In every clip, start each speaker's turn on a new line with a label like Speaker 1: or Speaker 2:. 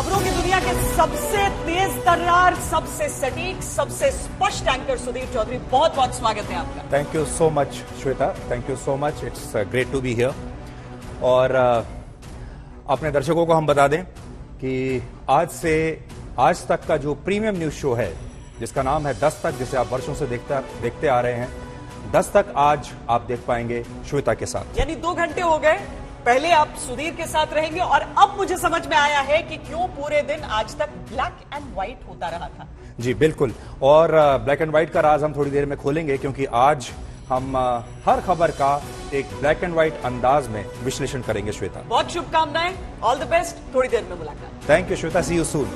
Speaker 1: खबरों की दुनिया के सबसे तेज तर्रार, सबसे सटीक, सबसे स्पष्ट एंकर सुधीर चौधरी, बहुत बहुत स्वागत है आपका।
Speaker 2: Thank you so much Shweta, thank you so much, it's great to be here. और अपने दर्शकों को हम बता दें कि आज से आज तक का जो प्रीमियम न्यूज शो है, जिसका नाम है 10 तक, जिसे आप वर्षों से देखते आ रहे हैं, 10 तक आज आप देख पाएंगे श्वेता के साथ।
Speaker 1: यानी 2 घंटे हो गए, पहले आप सुधीर के साथ रहेंगे और अब मुझे समझ में आया है कि क्यों पूरे दिन आज तक ब्लैक एंड व्हाइट होता रहा था।
Speaker 2: जी बिल्कुल, और ब्लैक एंड व्हाइट का राज हम थोड़ी देर में खोलेंगे, क्योंकि आज हम हर खबर का एक ब्लैक एंड व्हाइट अंदाज में विश्लेषण करेंगे। श्वेता, बहुत
Speaker 1: शुभकामनाएं, ऑल द बेस्ट, थोड़ी देर में मुलाकात।
Speaker 2: Thank you Shweta, see you soon.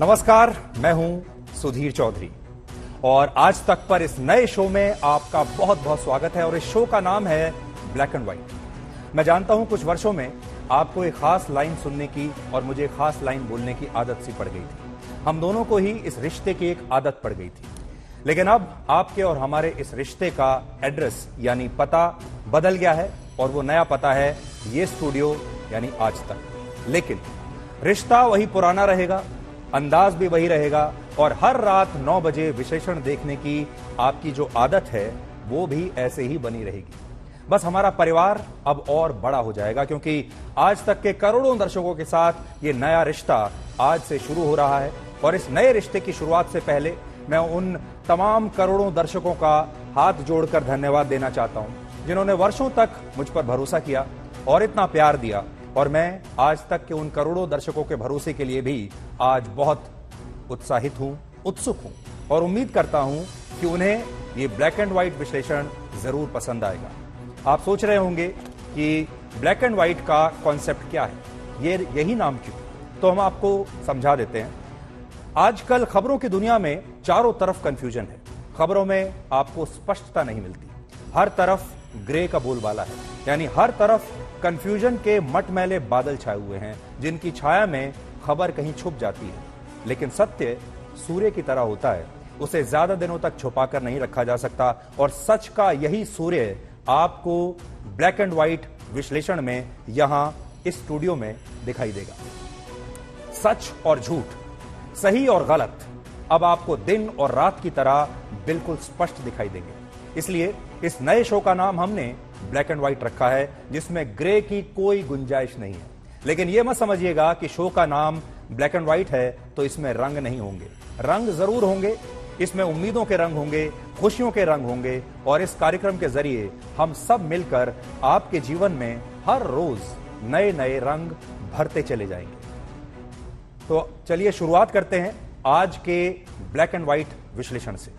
Speaker 2: नमस्कार, मैं हूं सुधीर चौधरी और आज तक पर इस नए शो में आपका बहुत बहुत स्वागत है। और इस शो का नाम है ब्लैक एंड व्हाइट। मैं जानता हूं कुछ वर्षों में आपको एक खास लाइन सुनने की और मुझे एक खास लाइन बोलने की आदत सी पड़ गई थी। हम दोनों को ही इस रिश्ते की एक आदत पड़ गई थी, लेकिन अब आपके और हमारे इस रिश्ते का एड्रेस यानी पता बदल गया है और वो नया पता है ये स्टूडियो यानी आज तक। लेकिन रिश्ता वही पुराना रहेगा, अंदाज भी वही रहेगा और हर रात 9 बजे विश्लेषण देखने की आपकी जो आदत है वो भी ऐसे ही बनी रहेगी। बस हमारा परिवार अब और बड़ा हो जाएगा, क्योंकि आज तक के करोड़ों दर्शकों के साथ ये नया रिश्ता आज से शुरू हो रहा है। और इस नए रिश्ते की शुरुआत से पहले मैं उन तमाम करोड़ों दर्शकों का हाथ जोड़कर धन्यवाद देना चाहता हूं जिन्होंने वर्षों तक मुझ पर भरोसा किया और इतना प्यार दिया। और मैं आज तक के उन करोड़ों दर्शकों के भरोसे के लिए भी आज बहुत उत्साहित हूं, उत्सुक हूं और उम्मीद करता हूं कि उन्हें ये ब्लैक एंड व्हाइट विश्लेषण जरूर पसंद आएगा। आप सोच रहे होंगे कि ब्लैक एंड व्हाइट का कॉन्सेप्ट क्या है, यही नाम क्यों? तो हम आपको समझा देते हैं। आजकल खबरों की दुनिया में चारों तरफ कंफ्यूजन है, खबरों में आपको स्पष्टता नहीं मिलती, हर तरफ ग्रे का बोलबाला है, यानी हर तरफ कंफ्यूजन के मटमैले बादल छाए हुए हैं जिनकी छाया में खबर कहीं छुप जाती है। लेकिन सत्य सूर्य की तरह होता है, उसे ज्यादा दिनों तक छुपाकर नहीं रखा जा सकता। और सच का यही सूर्य आपको ब्लैक एंड व्हाइट विश्लेषण में यहां इस स्टूडियो में दिखाई देगा। सच और झूठ, सही और गलत अब आपको दिन और रात की तरह बिल्कुल स्पष्ट दिखाई देंगे। इसलिए इस नए शो का नाम हमने ब्लैक एंड व्हाइट रखा है, जिसमें ग्रे की कोई गुंजाइश नहीं है। लेकिन यह मत समझिएगा कि शो का नाम ब्लैक एंड व्हाइट है तो इसमें रंग नहीं होंगे। रंग जरूर होंगे, इसमें उम्मीदों के रंग होंगे, खुशियों के रंग होंगे और इस कार्यक्रम के जरिए हम सब मिलकर आपके जीवन में हर रोज नए नए रंग भरते चले जाएंगे। तो चलिए शुरुआत करते हैं आज के ब्लैक एंड व्हाइट विश्लेषण से।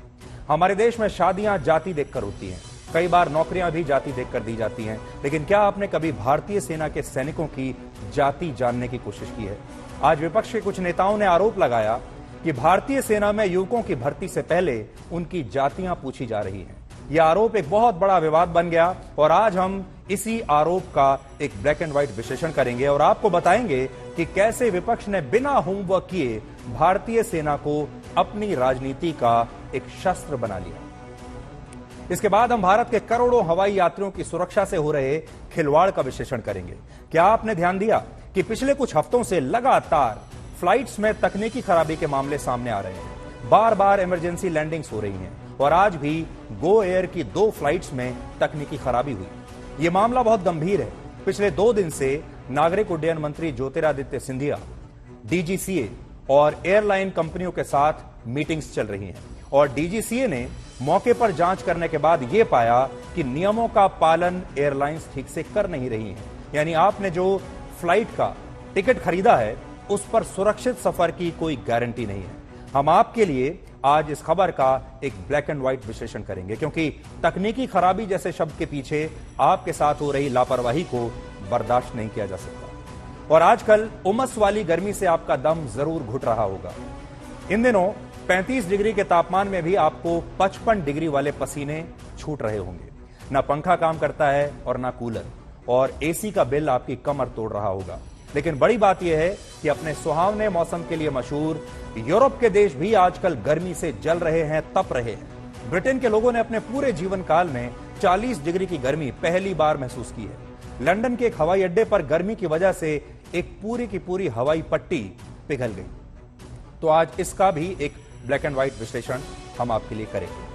Speaker 2: हमारे देश में शादियां जाति देखकर होती हैं, कई बार नौकरियां भी जाति देखकर दी जाती हैं, लेकिन क्या आपने कभी भारतीय सेना के सैनिकों की जाति जानने की कोशिश की है? आज विपक्ष के कुछ नेताओं ने आरोप लगाया कि भारतीय सेना में युवकों की भर्ती से पहले उनकी जातियां पूछी जा रही हैं। यह आरोप एक बहुत बड़ा विवाद बन गया और आज हम इसी आरोप का एक ब्लैक एंड व्हाइट विश्लेषण करेंगे और आपको बताएंगे कि कैसे विपक्ष ने बिना होमवर्क किए भारतीय सेना को अपनी राजनीति का एक शस्त्र बना लिया। इसके बाद हम भारत के करोड़ों हवाई यात्रियों की सुरक्षा से हो रहे खिलवाड़ का विश्लेषण करेंगे। क्या आपने ध्यान दिया कि पिछले कुछ हफ्तों से लगातार फ्लाइट्स में तकनीकी खराबी के मामले सामने आ रहे हैं, बार बार इमरजेंसी लैंडिंग्स हो रही हैं और आज भी गो एयर की 2 फ्लाइट्स में तकनीकी खराबी हुई। यह मामला बहुत गंभीर है। पिछले 2 दिन से नागरिक उड्डयन मंत्री ज्योतिरादित्य सिंधिया, डीजीसीए और एयरलाइन कंपनियों के साथ मीटिंग्स चल रही हैं और डीजीसीए ने मौके पर जांच करने के बाद यह पाया कि नियमों का पालन एयरलाइंस ठीक से कर नहीं रही हैं। यानी आपने जो फ्लाइट का टिकट खरीदा है उस पर सुरक्षित सफर की कोई गारंटी नहीं है। हम आपके लिए आज इस खबर का एक ब्लैक एंड व्हाइट विश्लेषण करेंगे, क्योंकि तकनीकी खराबी जैसे शब्द के पीछे आपके साथ हो रही लापरवाही को बर्दाश्त नहीं किया जा सकता। और आजकल उमस वाली गर्मी से आपका दम जरूर घुट रहा होगा। इन दिनों 35 डिग्री के तापमान में भी आपको 55 डिग्री वाले पसीने छूट रहे होंगे। ना पंखा काम करता है और ना कूलर, और एसी का बिल आपकी कमर तोड़ रहा होगा। लेकिन बड़ी बात यह है कि अपने सुहावने मौसम के लिए मशहूर यूरोप के देश भी आजकल गर्मी से जल रहे हैं, तप रहे हैं। ब्रिटेन के लोगों ने अपने पूरे जीवन काल में 40 डिग्री की गर्मी पहली बार महसूस की है। लंदन के एक हवाई अड्डे पर गर्मी की वजह से एक पूरी की पूरी हवाई पट्टी पिघल गई। तो आज इसका भी एक ब्लैक एंड व्हाइट विश्लेषण हम आपके लिए करेंगे।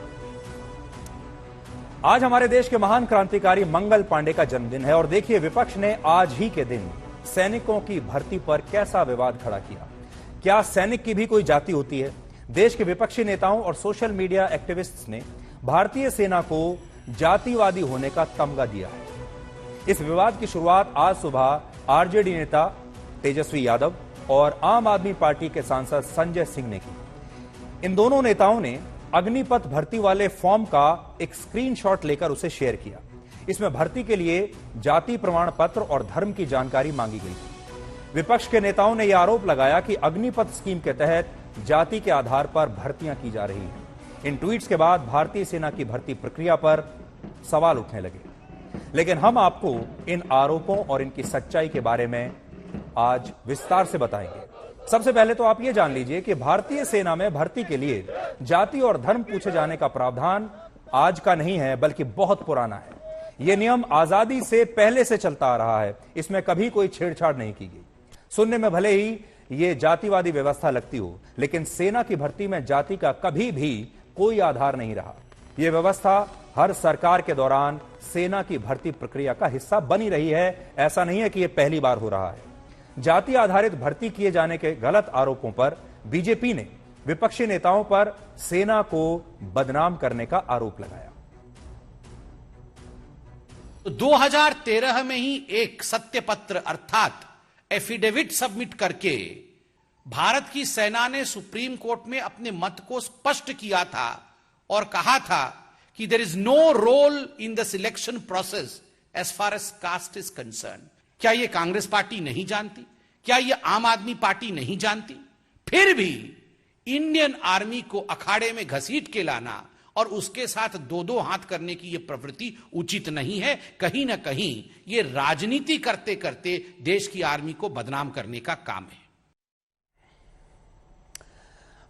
Speaker 2: आज हमारे देश के महान क्रांतिकारी मंगल पांडे का जन्मदिन है और देखिए विपक्ष ने आज ही के दिन सैनिकों की भर्ती पर कैसा विवाद खड़ा किया। क्या सैनिक की भी कोई जाति होती है? देश के विपक्षी नेताओं और सोशल मीडिया एक्टिविस्ट्स ने भारतीय सेना को जातिवादी होने का तमगा दिया है। इस विवाद की शुरुआत आज सुबह आरजेडी नेता तेजस्वी यादव और आम आदमी पार्टी के सांसद संजय सिंह ने की। इन दोनों नेताओं ने अग्निपथ भर्ती वाले फॉर्म का एक स्क्रीनशॉट लेकर उसे शेयर किया। इसमें भर्ती के लिए जाति प्रमाण पत्र और धर्म की जानकारी मांगी गई थी। विपक्ष के नेताओं ने यह आरोप लगाया कि अग्निपथ स्कीम के तहत जाति के आधार पर भर्तियां की जा रही हैं। इन ट्वीट्स के बाद भारतीय सेना की भर्ती प्रक्रिया पर सवाल उठने लगे। लेकिन हम आपको इन आरोपों और इनकी सच्चाई के बारे में आज विस्तार से बताएंगे। सबसे पहले तो आप यह जान लीजिए कि भारतीय सेना में भर्ती के लिए जाति और धर्म पूछे जाने का प्रावधान आज का नहीं है, बल्कि बहुत पुराना है। यह नियम आजादी से पहले से चलता आ रहा है। इसमें कभी कोई छेड़छाड़ नहीं की गई। सुनने में भले ही यह जातिवादी व्यवस्था लगती हो, लेकिन सेना की भर्ती में जाति का कभी भी कोई आधार नहीं रहा। यह व्यवस्था हर सरकार के दौरान सेना की भर्ती प्रक्रिया का हिस्सा बनी रही है। ऐसा नहीं है कि यह पहली बार हो रहा है। जाति आधारित भर्ती किए जाने के गलत आरोपों पर बीजेपी ने विपक्षी नेताओं पर सेना को बदनाम करने का आरोप लगाया।
Speaker 3: 2013 में ही एक सत्यपत्र अर्थात एफिडेविट सबमिट करके भारत की सेना ने सुप्रीम कोर्ट में अपने मत को स्पष्ट किया था और कहा था कि there is no role in the selection process as far as caste is concern. क्या यह कांग्रेस पार्टी नहीं जानती? क्या यह आम आदमी पार्टी नहीं जानती? फिर भी इंडियन आर्मी को अखाड़े में घसीट के लाना और उसके साथ दो दो हाथ करने की यह प्रवृत्ति उचित नहीं है। कहीं ना कहीं यह राजनीति करते करते देश की आर्मी को बदनाम करने का काम है।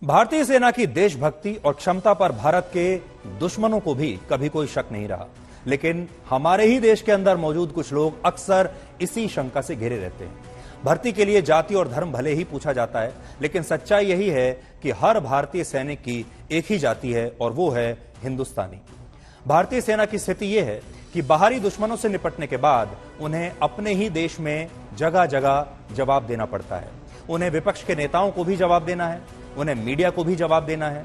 Speaker 2: भारतीय सेना की देशभक्ति और क्षमता पर भारत के दुश्मनों को भी कभी कोई शक नहीं रहा, लेकिन हमारे ही देश के अंदर मौजूद कुछ लोग अक्सर इसी शंका से घिरे रहते हैं। भर्ती के लिए जाति और धर्म भले ही पूछा जाता है, लेकिन सच्चाई यही है कि हर भारतीय सैनिक की एक ही जाति है और वो है हिंदुस्तानी। भारतीय सेना की स्थिति यह है कि बाहरी दुश्मनों से निपटने के बाद उन्हें अपने ही देश में जगह जगह जवाब देना पड़ता है। उन्हें विपक्ष के नेताओं को भी जवाब देना है, उन्हें मीडिया को भी जवाब देना है।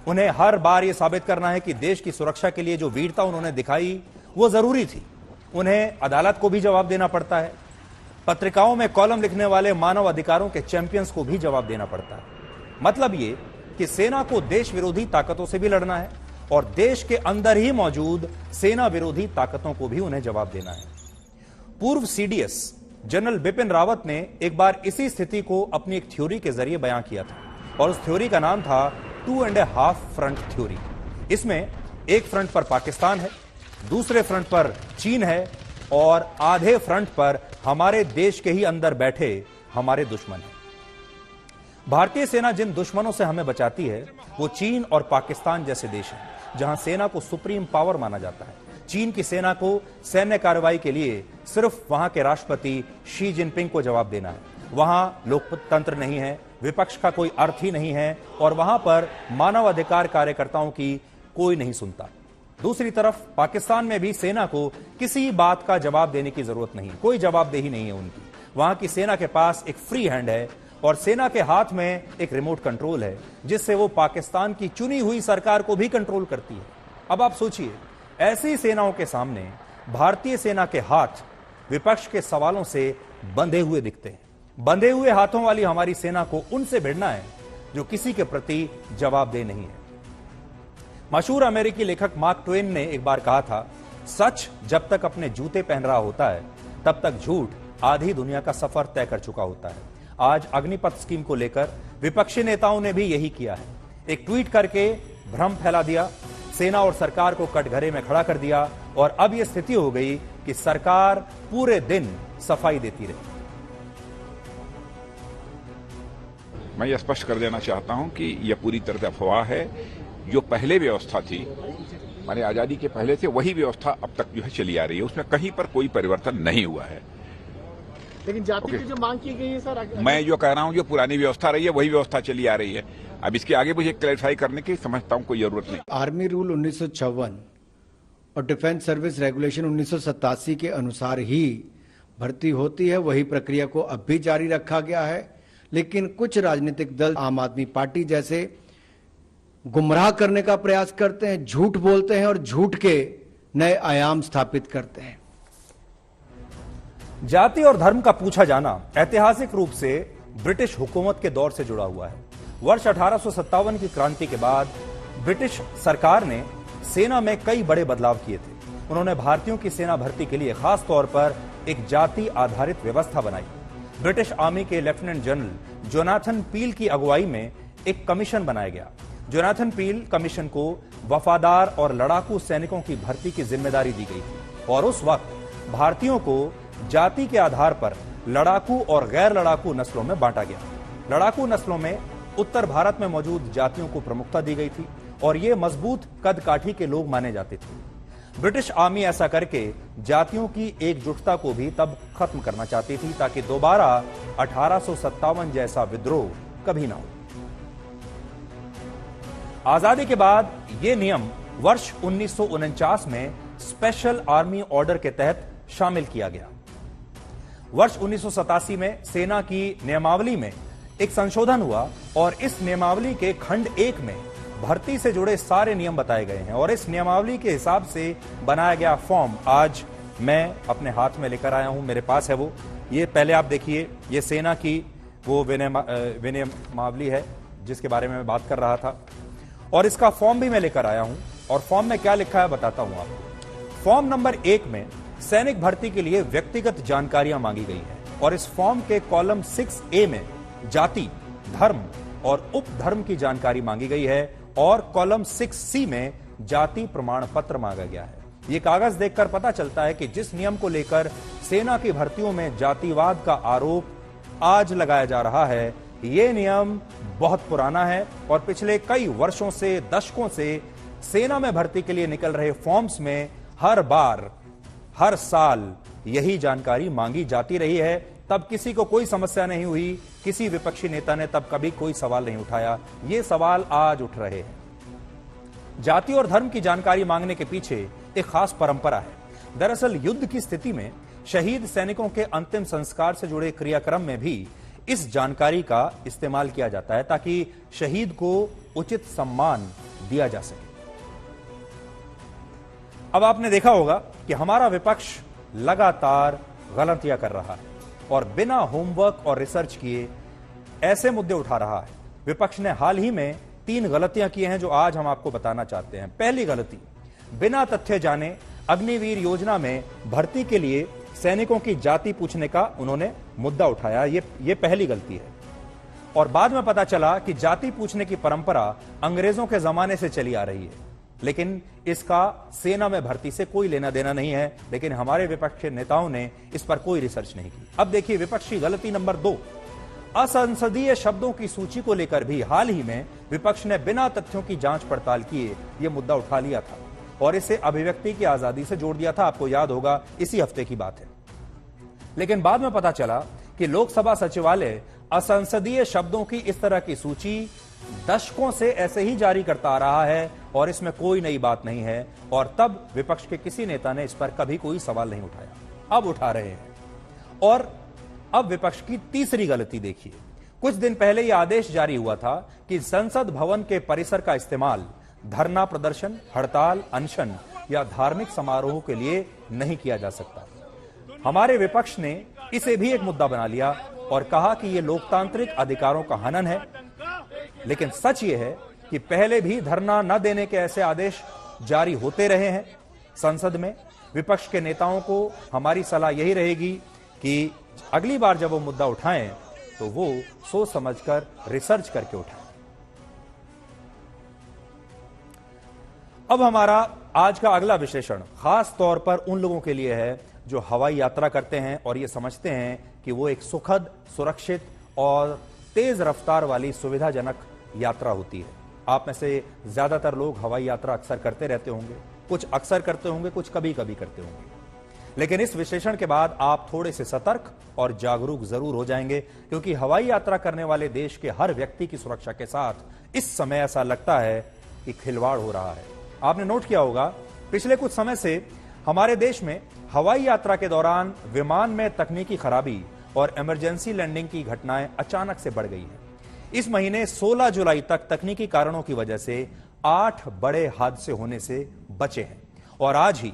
Speaker 2: उन्हें हर बार यह साबित करना है कि देश की सुरक्षा के लिए जो वीरता उन्होंने दिखाई वो जरूरी थी। उन्हें अदालत को भी जवाब देना पड़ता है। पत्रिकाओं में कॉलम लिखने वाले मानव अधिकारों के चैंपियंस को भी जवाब देना पड़ता है। मतलब ये कि सेना को देश विरोधी ताकतों से भी लड़ना है और देश के अंदर ही मौजूद सेना विरोधी ताकतों को भी उन्हें जवाब देना है। पूर्व सीडीएस जनरल बिपिन रावत ने एक बार इसी स्थिति को अपनी एक थ्योरी के जरिए बयां किया था और उस थ्योरी का नाम था 2.5 फ्रंट थ्योरी। इसमें एक फ्रंट पर पाकिस्तान है, दूसरे फ्रंट पर चीन है और आधे फ्रंट पर हमारे देश के ही अंदर बैठे हमारे दुश्मन हैं। भारतीय सेना जिन दुश्मनों से हमें बचाती है वो चीन और पाकिस्तान जैसे देश हैं, जहां सेना को सुप्रीम पावर माना जाता है। चीन की सेना को सैन्य कार्रवाई के लिए सिर्फ वहां के राष्ट्रपति शी जिनपिंग को जवाब देना है। वहां लोकतंत्र नहीं है, विपक्ष का कोई अर्थ ही नहीं है और वहां पर मानवाधिकार कार्यकर्ताओं की कोई नहीं सुनता। दूसरी तरफ पाकिस्तान में भी सेना को किसी बात का जवाब देने की जरूरत नहीं, कोई जवाबदेही नहीं है उनकी। वहां की सेना के पास एक फ्री हैंड है और सेना के हाथ में एक रिमोट कंट्रोल है जिससे वो पाकिस्तान की चुनी हुई सरकार को भी कंट्रोल करती है। अब आप सोचिए, ऐसी सेनाओं के सामने भारतीय सेना के हाथ विपक्ष के सवालों से बंधे हुए दिखते हैं। बंधे हुए हाथों वाली हमारी सेना को उनसे भिड़ना है जो किसी के प्रति जवाबदेह नहीं है। मशहूर अमेरिकी लेखक मार्क ट्वेन ने एक बार कहा था, सच जब तक अपने जूते पहन रहा होता है तब तक झूठ आधी दुनिया का सफर तय कर चुका होता है। आज अग्निपथ स्कीम को लेकर विपक्षी नेताओं ने भी यही किया है। एक ट्वीट करके भ्रम फैला दिया, सेना और सरकार को कटघरे में खड़ा कर दिया और अब यह स्थिति हो गई कि सरकार पूरे दिन सफाई देती रही।
Speaker 4: मैं यह स्पष्ट कर देना चाहता हूं कि यह पूरी तरह से अफवाह है। जो पहले व्यवस्था थी माने आजादी के पहले से वही व्यवस्था अब तक जो है चली आ रही है, उसमें कहीं पर कोई परिवर्तन नहीं हुआ है।
Speaker 5: लेकिन जाति की जो मांग की गई है सर,
Speaker 4: मैं जो कह रहा हूं जो पुरानी व्यवस्था रही है वही व्यवस्था चली आ रही है। अब इसके आगे मुझे क्लैरिफाई करने की समझता हूं कोई जरूरत नहीं।
Speaker 6: आर्मी रूल 1956 और डिफेंस सर्विस रेगुलेशन 1987 के अनुसार ही भर्ती होती है, वही प्रक्रिया को अब भी जारी रखा गया है। लेकिन कुछ राजनीतिक दल आम आदमी पार्टी जैसे गुमराह करने का प्रयास करते हैं, झूठ बोलते हैं और झूठ के नए आयाम स्थापित करते हैं।
Speaker 2: जाति और धर्म का पूछा जाना ऐतिहासिक रूप से ब्रिटिश हुकूमत के दौर से जुड़ा हुआ है। वर्ष 1857 की क्रांति के बाद ब्रिटिश सरकार ने सेना में कई बड़े बदलाव किए थे। उन्होंने भारतीयों की सेना भर्ती के लिए खास तौर पर एक जाति आधारित व्यवस्था बनाई। ब्रिटिश आर्मी के लेफ्टिनेंट जनरल जोनाथन पील की अगुवाई में एक कमीशन बनाया गया। जोनाथन पील कमीशन को वफादार और लड़ाकू सैनिकों की भर्ती की जिम्मेदारी दी गई थी और उस वक्त भारतीयों को जाति के आधार पर लड़ाकू और गैर लड़ाकू नस्लों में बांटा गया। लड़ाकू नस्लों में उत्तर भारत में मौजूद जातियों को प्रमुखता दी गई थी और ये मजबूत कद काठी के लोग माने जाते थे। ब्रिटिश आर्मी ऐसा करके जातियों की एकजुटता को भी तब खत्म करना चाहती थी ताकि दोबारा 1857 जैसा विद्रोह कभी ना हो। आजादी के बाद यह नियम वर्ष 1949 में स्पेशल आर्मी ऑर्डर के तहत शामिल किया गया। वर्ष 1987 में सेना की नियमावली में एक संशोधन हुआ और इस नियमावली के खंड 1 में भर्ती से जुड़े सारे नियम बताए गए हैं और इस नियमावली के हिसाब से बनाया गया फॉर्म आज मैं अपने हाथ में लेकर आया हूं। मेरे पास है वो। ये पहले आप देखिए, ये सेना की वो विनियमावली है जिसके बारे में मैं बात कर रहा था और इसका फॉर्म भी मैं लेकर आया हूं और फॉर्म में क्या लिखा है बताता हूं आपको। फॉर्म नंबर 1 में सैनिक भर्ती के लिए व्यक्तिगत जानकारियां मांगी गई है और इस फॉर्म के कॉलम 6A में जाति, धर्म और उपधर्म की जानकारी मांगी गई है और कॉलम 6C में जाति प्रमाण पत्र मांगा गया है। यह कागज देखकर पता चलता है कि जिस नियम को लेकर सेना की भर्तियों में जातिवाद का आरोप आज लगाया जा रहा है, यह नियम बहुत पुराना है और पिछले कई वर्षों से, दशकों से सेना में भर्ती के लिए निकल रहे फॉर्म्स में हर बार, हर साल यही जानकारी मांगी जाती रही है। तब किसी को कोई समस्या नहीं हुई, किसी विपक्षी नेता ने तब कभी कोई सवाल नहीं उठाया। ये सवाल आज उठ रहे हैं। जाति और धर्म की जानकारी मांगने के पीछे एक खास परंपरा है। दरअसल युद्ध की स्थिति में शहीद सैनिकों के अंतिम संस्कार से जुड़े क्रियाक्रम में भी इस जानकारी का इस्तेमाल किया जाता है ताकि शहीद को उचित सम्मान दिया जा सके। अब आपने देखा होगा कि हमारा विपक्ष लगातार गलतियां कर रहा है और बिना होमवर्क और रिसर्च किए ऐसे मुद्दे उठा रहा है। विपक्ष ने हाल ही में 3 गलतियां की हैं जो आज हम आपको बताना चाहते हैं। पहली गलती, बिना तथ्य जाने अग्निवीर योजना में भर्ती के लिए सैनिकों की जाति पूछने का उन्होंने मुद्दा उठाया। ये पहली गलती है और बाद में पता चला कि जाति पूछने की परंपरा अंग्रेजों के जमाने से चली आ रही है, लेकिन इसका सेना में भर्ती से कोई लेना देना नहीं है। लेकिन हमारे विपक्ष के नेताओं ने इस पर कोई रिसर्च नहीं की। अब देखिए विपक्षी गलती नंबर 2, असंसदीय शब्दों की सूची को लेकर भी हाल ही में विपक्ष ने बिना तथ्यों की जांच पड़ताल किए यह मुद्दा उठा लिया था और इसे अभिव्यक्ति की आजादी से जोड़ दिया था। आपको याद होगा, इसी हफ्ते की बात है। लेकिन बाद में पता चला कि लोकसभा सचिवालय असंसदीय शब्दों की इस तरह की सूची दशकों से ऐसे ही जारी करता आ रहा है और इसमें कोई नई बात नहीं है और तब विपक्ष के किसी नेता ने इस पर कभी कोई सवाल नहीं उठाया। अब उठा रहे हैं। और अब विपक्ष की तीसरी गलती देखिए। कुछ दिन पहले यह आदेश जारी हुआ था कि संसद भवन के परिसर का इस्तेमाल धरना प्रदर्शन, हड़ताल, अनशन या धार्मिक समारोह के लिए नहीं किया जा सकता। हमारे विपक्ष ने इसे भी एक मुद्दा बना लिया और कहा कि यह लोकतांत्रिक अधिकारों का हनन है। लेकिन सच यह है कि पहले भी धरना न देने के ऐसे आदेश जारी होते रहे हैं संसद में। विपक्ष के नेताओं को हमारी सलाह यही रहेगी कि अगली बार जब वो मुद्दा उठाएं तो वो सोच समझकर रिसर्च करके उठाएं। अब हमारा आज का अगला विश्लेषण खास तौर पर उन लोगों के लिए है जो हवाई यात्रा करते हैं और ये समझते हैं कि वो एक सुखद, सुरक्षित और तेज रफ्तार वाली सुविधाजनक यात्रा होती है। आप में से ज्यादातर लोग हवाई यात्रा अक्सर करते रहते होंगे। कुछ अक्सर करते होंगे, कुछ कभी कभी करते होंगे। लेकिन इस विश्लेषण के बाद आप थोड़े से सतर्क और जागरूक जरूर हो जाएंगे, क्योंकि हवाई यात्रा करने वाले देश के हर व्यक्ति की सुरक्षा के साथ इस समय ऐसा लगता है कि खिलवाड़ हो रहा है। आपने नोट किया होगा, पिछले कुछ समय से हमारे देश में हवाई यात्रा के दौरान विमान में तकनीकी खराबी और इमरजेंसी लैंडिंग की घटनाएं अचानक से बढ़ गई हैं। इस महीने 16 जुलाई तक तकनीकी कारणों की वजह से 8 बड़े हादसे होने से बचे हैं और आज ही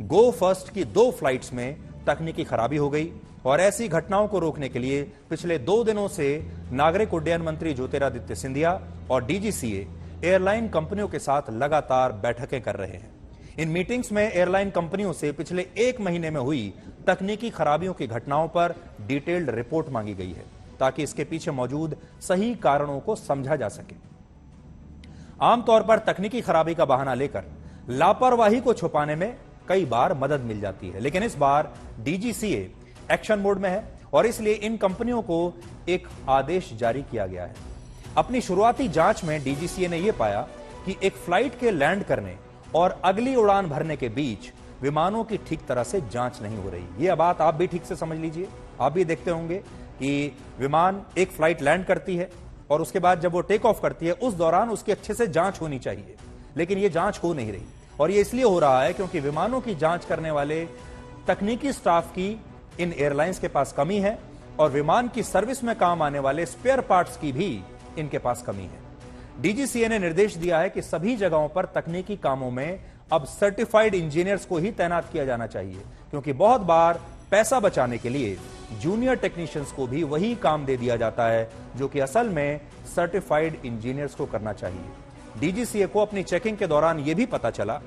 Speaker 2: गो फर्स्ट की 2 फ्लाइट्स में तकनीकी खराबी हो गई। और ऐसी घटनाओं को रोकने के लिए पिछले 2 दिनों से नागरिक उड्डयन मंत्री ज्योतिरादित्य सिंधिया और डीजीसीए एयरलाइन कंपनियों के साथ लगातार बैठकें कर रहे हैं। इन मीटिंग्स में एयरलाइन कंपनियों से पिछले 1 महीने में हुई तकनीकी खराबियों की घटनाओं पर डिटेल्ड रिपोर्ट मांगी गई है, ताकि इसके पीछे मौजूद सही कारणों को समझा जा सके। आमतौर पर तकनीकी खराबी का बहाना लेकर लापरवाही को छुपाने में कई बार मदद मिल जाती है, लेकिन इस बार डीजीसीए एक्शन मोड में है और इसलिए इन कंपनियों को एक आदेश जारी किया गया है। अपनी शुरुआती जांच में डीजीसीए ने यह पाया कि एक फ्लाइट के लैंड करने और अगली उड़ान भरने के बीच विमानों की ठीक तरह से जांच नहीं हो रही। यह बात आप भी ठीक से समझ लीजिए। आप भी देखते होंगे कि विमान एक फ्लाइट लैंड करती है और उसके बाद जब वो टेक ऑफ करती है उस दौरान उसकी अच्छे से जांच होनी चाहिए, लेकिन ये जांच हो नहीं रही। और ये इसलिए हो रहा है क्योंकि विमानों की जांच करने वाले तकनीकी स्टाफ की इन एयरलाइंस के पास कमी है और विमान की सर्विस में काम आने वाले स्पेयर पार्ट्स की भी इनके पास कमी है। डीजीसीए ने निर्देश दिया है कि सभी जगहों पर तकनीकी कामों में अब सर्टिफाइड इंजीनियर्स को ही तैनात किया जाना चाहिए, क्योंकि बहुत बार पैसा बचाने के लिए जूनियर टेक्नीशियंस को भी वही काम दे दिया जाता है जो कि असल में सर्टिफाइड इंजीनियर्स को करना चाहिए। डीजीसीए को अपनी चेकिंग के दौरान यह भी पता चला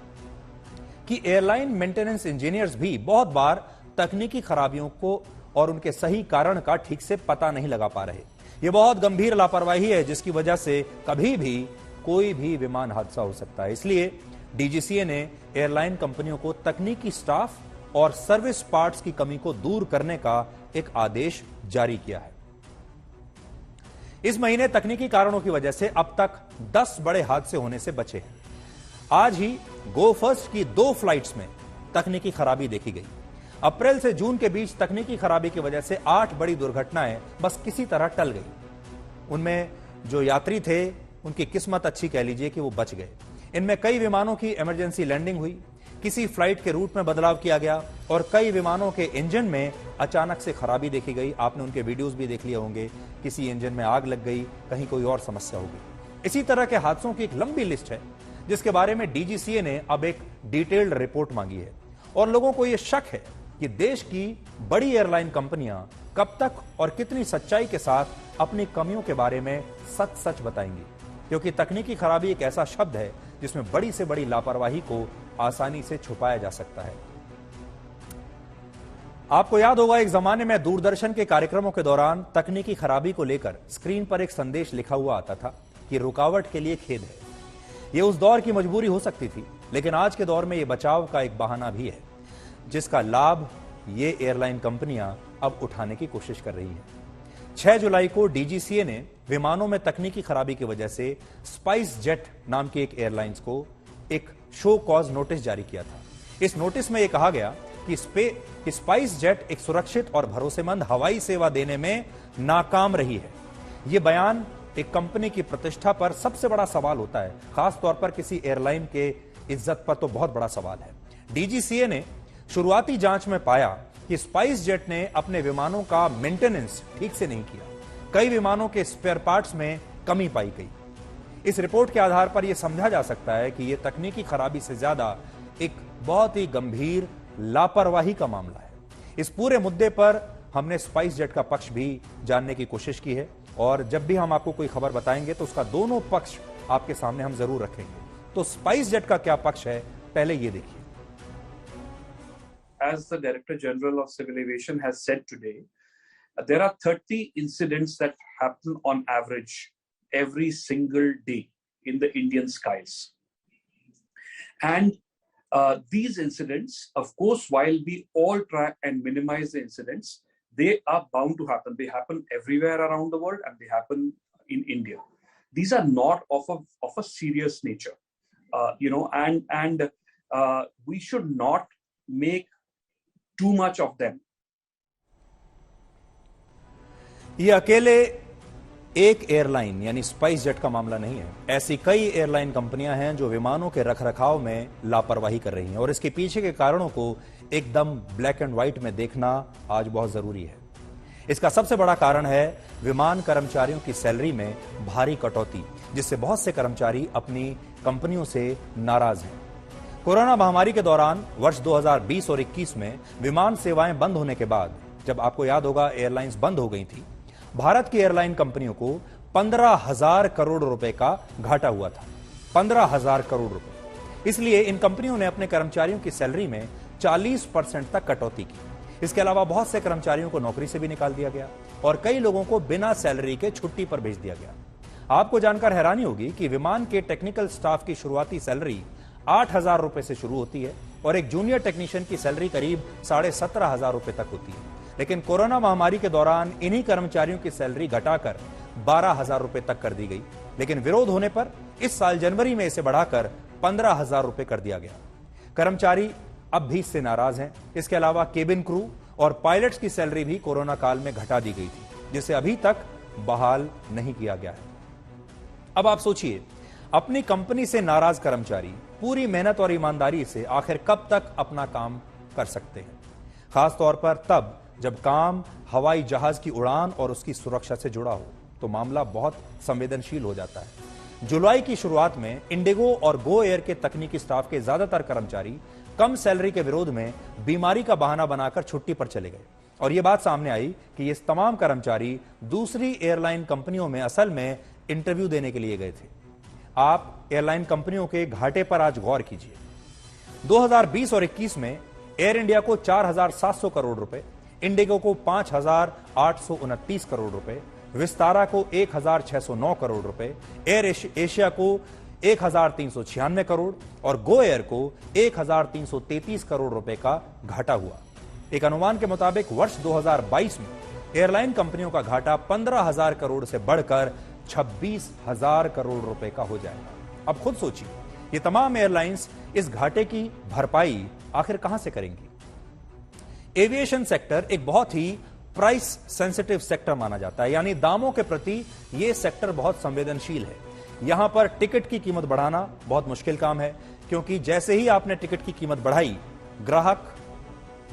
Speaker 2: कि एयरलाइन मेंटेनेंस इंजीनियर्स भी बहुत बार तकनीकी खराबियों को और उनके सही कारण का ठीक से पता नहीं लगा पा रहे। यह बहुत गंभीर लापरवाही है जिसकी वजह से कभी भी कोई भी विमान हादसा हो सकता है। इसलिए डीजीसीए ने एयरलाइन कंपनियों को तकनीकी स्टाफ और सर्विस पार्ट्स की कमी को दूर करने का एक आदेश जारी किया है। इस महीने तकनीकी कारणों की वजह से अब तक 10 बड़े हादसे होने से बचे हैं। आज ही गो फर्स्ट की 2 फ्लाइट्स में तकनीकी खराबी देखी गई। अप्रैल से जून के बीच तकनीकी खराबी की वजह से 8 बड़ी दुर्घटनाएं बस किसी तरह टल गई। उनमें जो यात्री थे उनकी किस्मत अच्छी कह लीजिए कि वो बच गए। इनमें कई विमानों की इमरजेंसी लैंडिंग हुई, किसी फ्लाइट के रूट में बदलाव किया गया और कई विमानों के इंजन में अचानक से खराबी देखी गई। आपने उनके वीडियोस भी देख लिए होंगे, किसी इंजन में आग लग गई, कहीं कोई और समस्या हो गई। इसी तरह के हादसों की एक लंबी लिस्ट है जिसके बारे में डीजीसीए ने अब एक डिटेल्ड रिपोर्ट मांगी है और लोगों को यह शक है कि देश की बड़ी एयरलाइन कंपनियां कब तक और कितनी सच्चाई के साथ अपनी कमियों के बारे में सच सच बताएंगी, क्योंकि तकनीकी खराबी एक ऐसा शब्द है जिसमें बड़ी से बड़ी लापरवाही को आसानी से छुपाया जा सकता है। आपको याद होगा एक जमाने में दूरदर्शन के कार्यक्रमों के दौरान तकनीकी खराबी को लेकर स्क्रीन पर एक संदेश लिखा हुआ आता था कि रुकावट के लिए खेद है। यह उस दौर की मजबूरी हो सकती थी, लेकिन आज के दौर में यह बचाव का एक बहाना भी है जिसका लाभ ये एयरलाइन कंपनियां अब उठाने की कोशिश कर रही हैं। 6 जुलाई को डीजीसीए ने विमानों में तकनीकी खराबी की वजह से स्पाइस जेट नाम की एक एयरलाइंस को एक शो कॉज नोटिस जारी किया था। इस नोटिस में यह कहा गया कि स्पाइस जेट एक सुरक्षित और भरोसेमंद हवाई सेवा देने में नाकाम रही है। यह बयान एक कंपनी की प्रतिष्ठा पर सबसे बड़ा सवाल होता है, खासतौर पर किसी एयरलाइन के इज्जत पर तो बहुत बड़ा सवाल है। डीजीसीए ने शुरुआती जांच में पाया कि स्पाइस जेट ने अपने विमानों का मेंटेनेंस ठीक से नहीं किया। कई विमानों के स्पेयर पार्ट्स में कमी पाई गई। इस रिपोर्ट के आधार पर यह समझा जा सकता है कि यह तकनीकी खराबी से ज्यादा एक बहुत ही गंभीर लापरवाही का मामला है। इस पूरे मुद्दे पर हमने स्पाइस जेट का पक्ष भी जानने की कोशिश की है और जब भी हम आपको कोई खबर बताएंगे तो उसका दोनों पक्ष आपके सामने हम जरूर रखेंगे। तो स्पाइस जेट का क्या पक्ष है, पहले ये देखिए।
Speaker 7: As the Director General of Civil Aviation has said today, there are 30 incidents that happen on average every single day in the Indian skies. And these incidents, of course, while we all try and minimize the incidents, they are bound to happen. They happen everywhere around the world and they happen in India. These are not of a serious nature, we should not make too much of them.
Speaker 2: ये अकेले एक airline यानी spice jet का मामला नहीं है। ऐसी कई एयरलाइन कंपनियां हैं जो विमानों के रखरखाव में लापरवाही कर रही हैं और इसके पीछे के कारणों को एकदम ब्लैक एंड व्हाइट में देखना आज बहुत जरूरी है। इसका सबसे बड़ा कारण है विमान कर्मचारियों की सैलरी में भारी कटौती, जिससे बहुत से कर्मचारी अपनी कंपनियों से नाराज हैं। कोरोना महामारी के दौरान वर्ष 2020 और 21 में विमान सेवाएं बंद होने के बाद, जब आपको याद होगा एयरलाइंस बंद हो गई थी, भारत की एयरलाइन कंपनियों को 15,000 करोड़ रुपए का घाटा हुआ था। 15,000 करोड़ रुपए। इसलिए इन कंपनियों ने अपने कर्मचारियों की सैलरी में 40% तक कटौती की। इसके अलावा बहुत से कर्मचारियों को नौकरी से भी निकाल दिया गया और कई लोगों को बिना सैलरी के छुट्टी पर भेज दिया गया। आपको जानकर हैरानी होगी कि विमान के टेक्निकल स्टाफ की शुरुआती सैलरी 8,000 रुपए से शुरू होती है और एक जूनियर टेक्नीशियन की सैलरी करीब 17,500 रुपए तक होती है। लेकिन कोरोना महामारी के दौरान इन्हीं कर्मचारियों की सैलरी घटाकर 12,000 रुपए तक कर दी गई। लेकिन विरोध होने पर इस साल जनवरी में इसे बढ़ाकर 15,000 रुपए कर दिया गया। कर्मचारी अब भी इससे नाराज हैं। इसके अलावा केबिन क्रू और पायलट्स की सैलरी भी कोरोना काल में घटा दी गई थी, जिसे अभी तक बहाल नहीं किया गया है। अब आप सोचिए, अपनी कंपनी से नाराज कर्मचारी पूरी मेहनत और ईमानदारी से आखिर कब तक अपना काम कर सकते हैं, खासतौर पर तब जब काम हवाई जहाज की उड़ान और उसकी सुरक्षा से जुड़ा हो, तो मामला बहुत संवेदनशील हो जाता है। जुलाई की शुरुआत में इंडिगो और गो एयर के तकनीकी स्टाफ के ज्यादातर कर्मचारी कम सैलरी के विरोध में बीमारी का बहाना बनाकर छुट्टी पर चले गए और यह बात सामने आई कि ये तमाम कर्मचारी दूसरी एयरलाइन कंपनियों में असल में इंटरव्यू देने के लिए गए थे। आप एयरलाइन कंपनियों के घाटे पर आज गौर कीजिए। 2020 और 21 में एयर इंडिया को 4,700 करोड़ रुपए, इंडिगो को 5,829 करोड़ रुपए, विस्तारा को 1,609 करोड़ रुपए, एयर एशिया को 1,396 करोड़ और गो एयर को 1,333 करोड़ रुपए का घाटा हुआ। एक अनुमान के मुताबिक वर्ष 2022 में एयरलाइन कंपनियों का घाटा 15,000 करोड़ से बढ़कर 26,000 करोड़ रुपए का हो जाएगा। अब खुद सोचिए, ये तमाम एयरलाइंस इस घाटे की भरपाई आखिर कहां से करेंगी? एविएशन सेक्टर एक बहुत ही प्राइस सेंसिटिव सेक्टर माना जाता है, यानी दामों के प्रति यह सेक्टर बहुत संवेदनशील है। यहां पर टिकट की कीमत बढ़ाना बहुत मुश्किल काम है, क्योंकि जैसे ही आपने टिकट की कीमत बढ़ाई, ग्राहक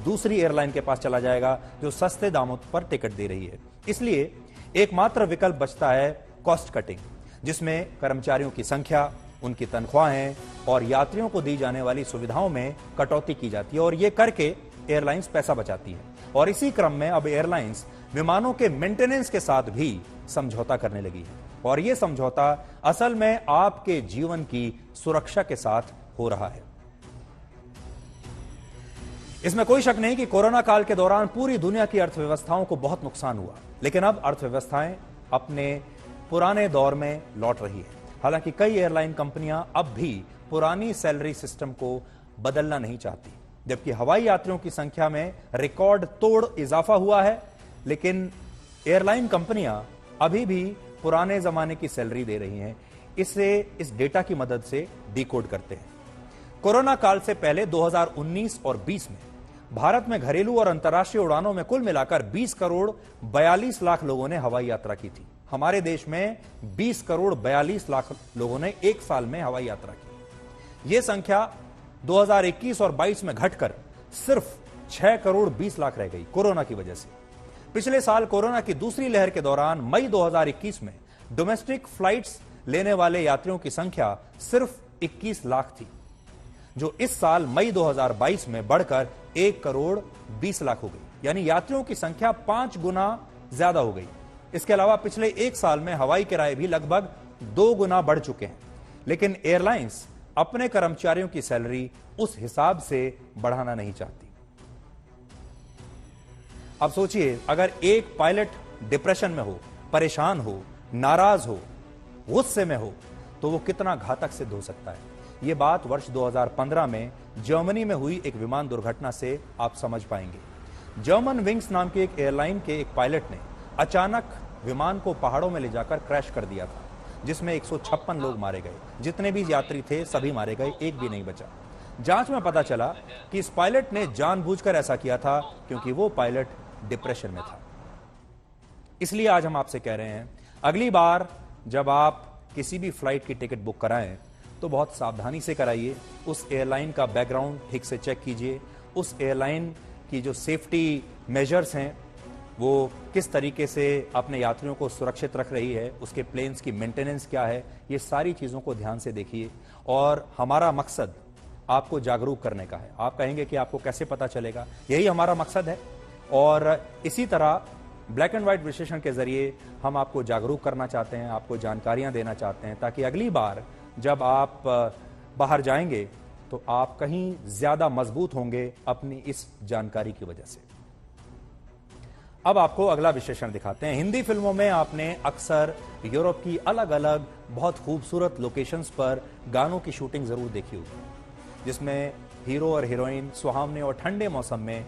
Speaker 2: दूसरी एयरलाइन के पास चला जाएगा जो सस्ते दामों पर टिकट दे रही है। इसलिए एकमात्र विकल्प बचता है कॉस्ट कटिंग, जिसमें कर्मचारियों की संख्या, उनकी तनख्वाहें और यात्रियों को दी जाने वाली सुविधाओं में कटौती की जाती है और यह करके एयरलाइंस पैसा बचाती है। और इसी क्रम में अब एयरलाइंस विमानों के मेंटेनेंस के साथ भी समझौता करने लगी है और यह समझौता असल में आपके जीवन की सुरक्षा के साथ हो रहा है। इसमें कोई शक नहीं कि कोरोना काल के दौरान पूरी दुनिया की अर्थव्यवस्थाओं को बहुत नुकसान हुआ, लेकिन अब अर्थव्यवस्थाएं अपने पुराने दौर में लौट रही है। हालांकि कई एयरलाइन कंपनियां अब भी पुरानी सैलरी सिस्टम को बदलना नहीं चाहती, जबकि हवाई यात्रियों की संख्या में रिकॉर्ड तोड़ इजाफा हुआ है, लेकिन एयरलाइन कंपनियां अभी भी पुराने जमाने की सैलरी दे रही हैं। इसे इस डेटा की मदद से डिकोड करते हैं। कोरोना काल से पहले 2019 और 20 में भारत में घरेलू और अंतर्राष्ट्रीय उड़ानों में कुल मिलाकर 20 करोड़ 42 लाख लोगों ने हवाई यात्रा की थी। हमारे देश में 20 करोड़ 42 लाख लोगों ने एक साल में हवाई यात्रा की। यह संख्या 2021 और 22 में घटकर सिर्फ 6 करोड़ 20 लाख रह गई कोरोना की वजह से। पिछले साल कोरोना की दूसरी लहर के दौरान मई 2021 में डोमेस्टिक फ्लाइट्स लेने वाले यात्रियों की संख्या सिर्फ 21 लाख थी, जो इस साल मई 2022 में बढ़कर 1 करोड़ 20 लाख हो गई, यानी यात्रियों की संख्या 5 गुना ज्यादा हो गई। इसके अलावा पिछले एक साल में हवाई किराए भी लगभग 2 गुना बढ़ चुके हैं, लेकिन एयरलाइंस अपने कर्मचारियों की सैलरी उस हिसाब से बढ़ाना नहीं चाहती। अब सोचिए, अगर एक पायलट डिप्रेशन में हो, परेशान हो, नाराज हो, गुस्से में हो, तो वो कितना घातक सिद्ध हो सकता है। यह बात वर्ष 2015 में जर्मनी में हुई एक विमान दुर्घटना से आप समझ पाएंगे। जर्मन विंग्स नाम की एक एयरलाइन के एक पायलट ने अचानक विमान को पहाड़ों में ले जाकर क्रैश कर दिया था, जिसमें 156 लोग मारे गए। जितने भी यात्री थे सभी मारे गए, एक भी नहीं बचा। जांच में पता चला कि इस पायलट ने जानबूझकर ऐसा किया था क्योंकि वो पायलट डिप्रेशन में था। इसलिए आज हम आपसे कह रहे हैं, अगली बार जब आप किसी भी फ्लाइट की टिकट बुक कराएं तो बहुत सावधानी से कराइए। उस एयरलाइन का बैकग्राउंड ठीक से चेक कीजिए। उस एयरलाइन की जो सेफ्टी मेजर्स हैं वो किस तरीके से अपने यात्रियों को सुरक्षित रख रही है, उसके प्लेन्स की मेंटेनेंस क्या है, ये सारी चीज़ों को ध्यान से देखिए। और हमारा मकसद आपको जागरूक करने का है। आप कहेंगे कि आपको कैसे पता चलेगा, यही हमारा मकसद है। और इसी तरह ब्लैक एंड व्हाइट विश्लेषण के जरिए हम आपको जागरूक करना चाहते हैं, आपको जानकारियां देना चाहते हैं, ताकि अगली बार जब आप बाहर जाएंगे तो आप कहीं ज्यादा मजबूत होंगे अपनी इस जानकारी की वजह से। अब आपको अगला विश्लेषण दिखाते हैं। हिंदी फिल्मों में आपने अक्सर यूरोप की अलग अलग बहुत खूबसूरत लोकेशंस पर गानों की शूटिंग जरूर देखी होगी, जिसमें हीरो और हीरोइन सुहावने और ठंडे मौसम में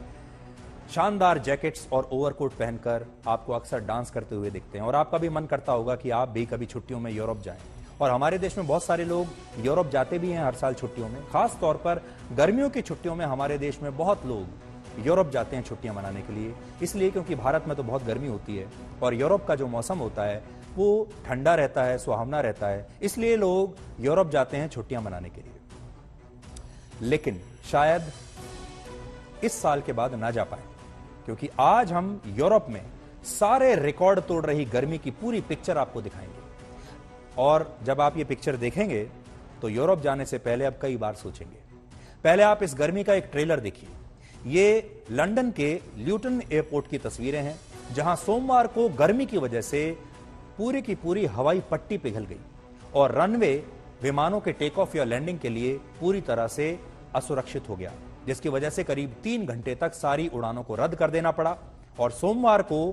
Speaker 2: शानदार जैकेट्स और ओवरकोट पहनकर आपको अक्सर डांस करते हुए दिखते हैं। और आपका भी मन करता होगा कि आप भी कभी छुट्टियों में यूरोप जाएं। और हमारे देश में बहुत सारे लोग यूरोप जाते भी हैं हर साल छुट्टियों में। खास तौर पर गर्मियों की छुट्टियों में हमारे देश में बहुत लोग यूरोप जाते हैं छुट्टियां मनाने के लिए। इसलिए क्योंकि भारत में तो बहुत गर्मी होती है और यूरोप का जो मौसम होता है वो ठंडा रहता है, सुहावना रहता है, इसलिए लोग यूरोप जाते हैं छुट्टियां मनाने के लिए। लेकिन शायद इस साल के बाद ना जा पाए, क्योंकि आज हम यूरोप में सारे रिकॉर्ड तोड़ रही गर्मी की पूरी पिक्चर आपको दिखाएंगे। और जब आप ये पिक्चर देखेंगे तो यूरोप जाने से पहले आप कई बार सोचेंगे। पहले आप इस गर्मी का एक ट्रेलर देखिए। ये लंदन के ल्यूटन एयरपोर्ट की तस्वीरें हैं, जहां सोमवार को गर्मी की वजह से पूरी की पूरी हवाई पट्टी पिघल गई और रनवे विमानों के टेक ऑफ या लैंडिंग के लिए पूरी तरह से असुरक्षित हो गया, जिसकी वजह से करीब 3 घंटे तक सारी उड़ानों को रद्द कर देना पड़ा। और सोमवार को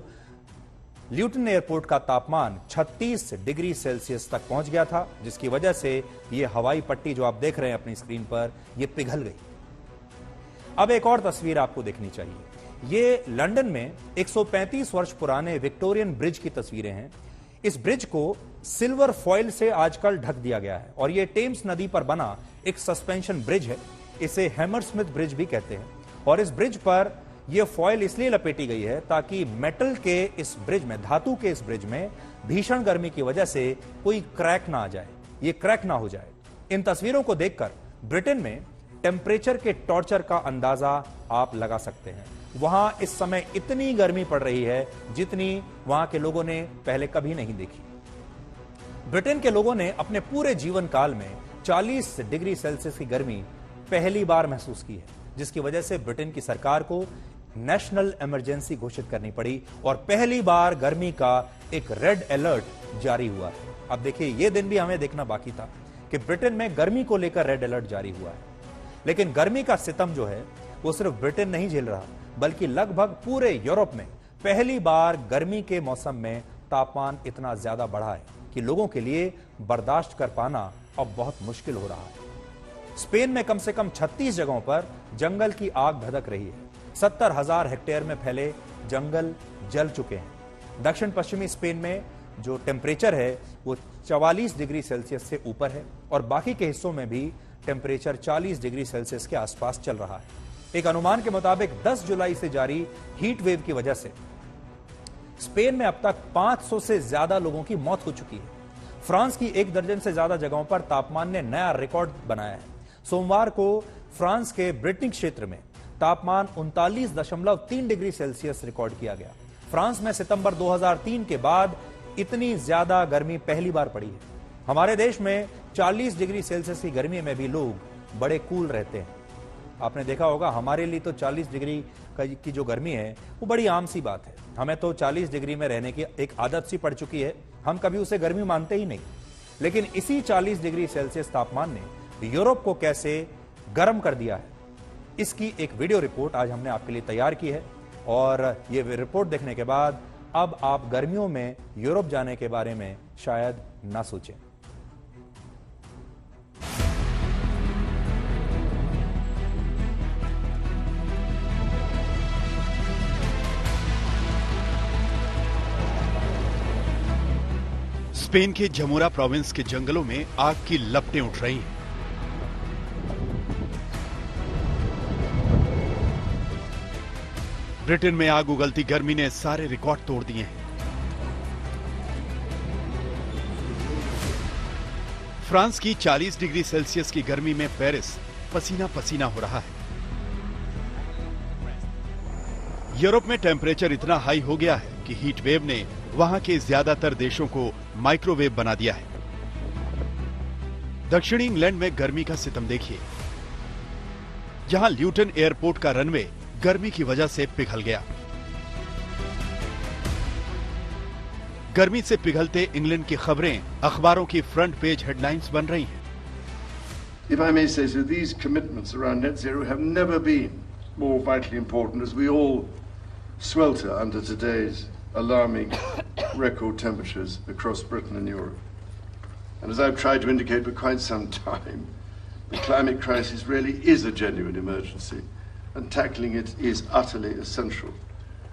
Speaker 2: ल्यूटन एयरपोर्ट का तापमान 36 डिग्री सेल्सियस तक पहुंच गया था, जिसकी वजह से यह हवाई पट्टी जो आप देख रहे हैं अपनी स्क्रीन पर, यह पिघल गई। अब एक और तस्वीर आपको देखनी चाहिए। ये लंदन में 135 वर्ष पुराने विक्टोरियन ब्रिज की तस्वीरें हैं। इस ब्रिज को सिल्वर फॉइल से आजकल ढक दिया गया है और यह टेम्स नदी पर बना एक सस्पेंशन ब्रिज है। इसे हैमरस्मिथ ब्रिज भी कहते हैं। और इस ब्रिज पर यह फॉइल इसलिए लपेटी गई है ताकि मेटल के इस ब्रिज में, धातु के इस ब्रिज में भीषण गर्मी की वजह से कोई क्रैक ना आ जाए, ये क्रैक ना हो जाए। इन तस्वीरों को देखकर ब्रिटेन में टेम्परेचर के टॉर्चर का अंदाजा आप लगा सकते हैं। वहां इस समय इतनी गर्मी पड़ रही है जितनी वहां के लोगों ने पहले कभी नहीं देखी। ब्रिटेन के लोगों ने अपने पूरे जीवन काल में 40 डिग्री सेल्सियस की गर्मी पहली बार महसूस की है, जिसकी वजह से ब्रिटेन की सरकार को नेशनल इमरजेंसी घोषित करनी पड़ी और पहली बार गर्मी का एक रेड अलर्ट जारी हुआ है। अब देखिए, यह दिन भी हमें देखना बाकी था कि ब्रिटेन में गर्मी को लेकर रेड अलर्ट जारी हुआ है। लेकिन गर्मी का सितम जो है वो सिर्फ ब्रिटेन नहीं झेल रहा, बल्कि लगभग पूरे यूरोप में पहली बार गर्मी के मौसम में तापमान इतना ज्यादा बढ़ा है कि लोगों के लिए बर्दाश्त कर पाना अब बहुत मुश्किल हो रहा है। स्पेन में कम से कम 36 जगहों पर जंगल की आग भड़क रही है। 70,000 हेक्टेयर में फैले जंगल जल चुके हैं। दक्षिण पश्चिमी स्पेन में जो टेम्परेचर है वो 44 डिग्री सेल्सियस से ऊपर है और बाकी के हिस्सों में भी टेम्परेचर 40 डिग्री सेल्सियस के आसपास चल रहा है। एक अनुमान के मुताबिक 10 जुलाई से जारी हीट वेव की वजह से स्पेन में अब तक 500 से ज्यादा लोगों की मौत हो चुकी है। फ्रांस की 1 दर्जन से ज्यादा जगहों पर तापमान ने नया रिकॉर्ड बनाया है। सोमवार को फ्रांस के ब्रिटनी क्षेत्र में तापमान 39.3 डिग्री सेल्सियस रिकॉर्ड किया गया। फ्रांस में सितंबर 2003 के बाद इतनी ज्यादा गर्मी पहली बार पड़ी है। हमारे देश में 40 डिग्री सेल्सियस की गर्मी में भी लोग बड़े कूल रहते हैं। आपने देखा होगा, हमारे लिए तो 40 डिग्री की जो गर्मी है वो बड़ी आम सी बात है। हमें तो 40 डिग्री में रहने की एक आदत सी पड़ चुकी है, हम कभी उसे गर्मी मानते ही नहीं। लेकिन इसी 40 डिग्री सेल्सियस तापमान ने यूरोप को कैसे गर्म कर दिया है, इसकी एक वीडियो रिपोर्ट आज हमने आपके लिए तैयार की है। और ये रिपोर्ट देखने के बाद अब आप गर्मियों में यूरोप जाने के बारे में शायद ना सोचें।
Speaker 8: स्पेन के जमोरा प्रोविंस के जंगलों में आग की लपटें उठ रही हैं। ब्रिटेन में आग उगलती गर्मी ने सारे रिकॉर्ड तोड़ दिए हैं। फ्रांस की 40 डिग्री सेल्सियस की गर्मी में पेरिस पसीना पसीना हो रहा है। यूरोप में टेम्परेचर इतना हाई हो गया है कि हीट वेव ने वहां के ज्यादातर देशों को माइक्रोवेव बना दिया है। दक्षिणी इंग्लैंड में गर्मी का सितम देखिए। जहां ल्यूटन एयरपोर्ट का रनवे गर्मी की वजह से पिघल गया। गर्मी से पिघलते इंग्लैंड की खबरें अखबारों की फ्रंट पेज हेडलाइंस बन रही हैं।
Speaker 9: If I may say so, these commitments around net zero have never been more vitally important as we all swelter under today's alarming record temperatures across Britain and Europe. And as I've tried to indicate for quite some time, the climate crisis really is a genuine emergency, and tackling it is utterly essential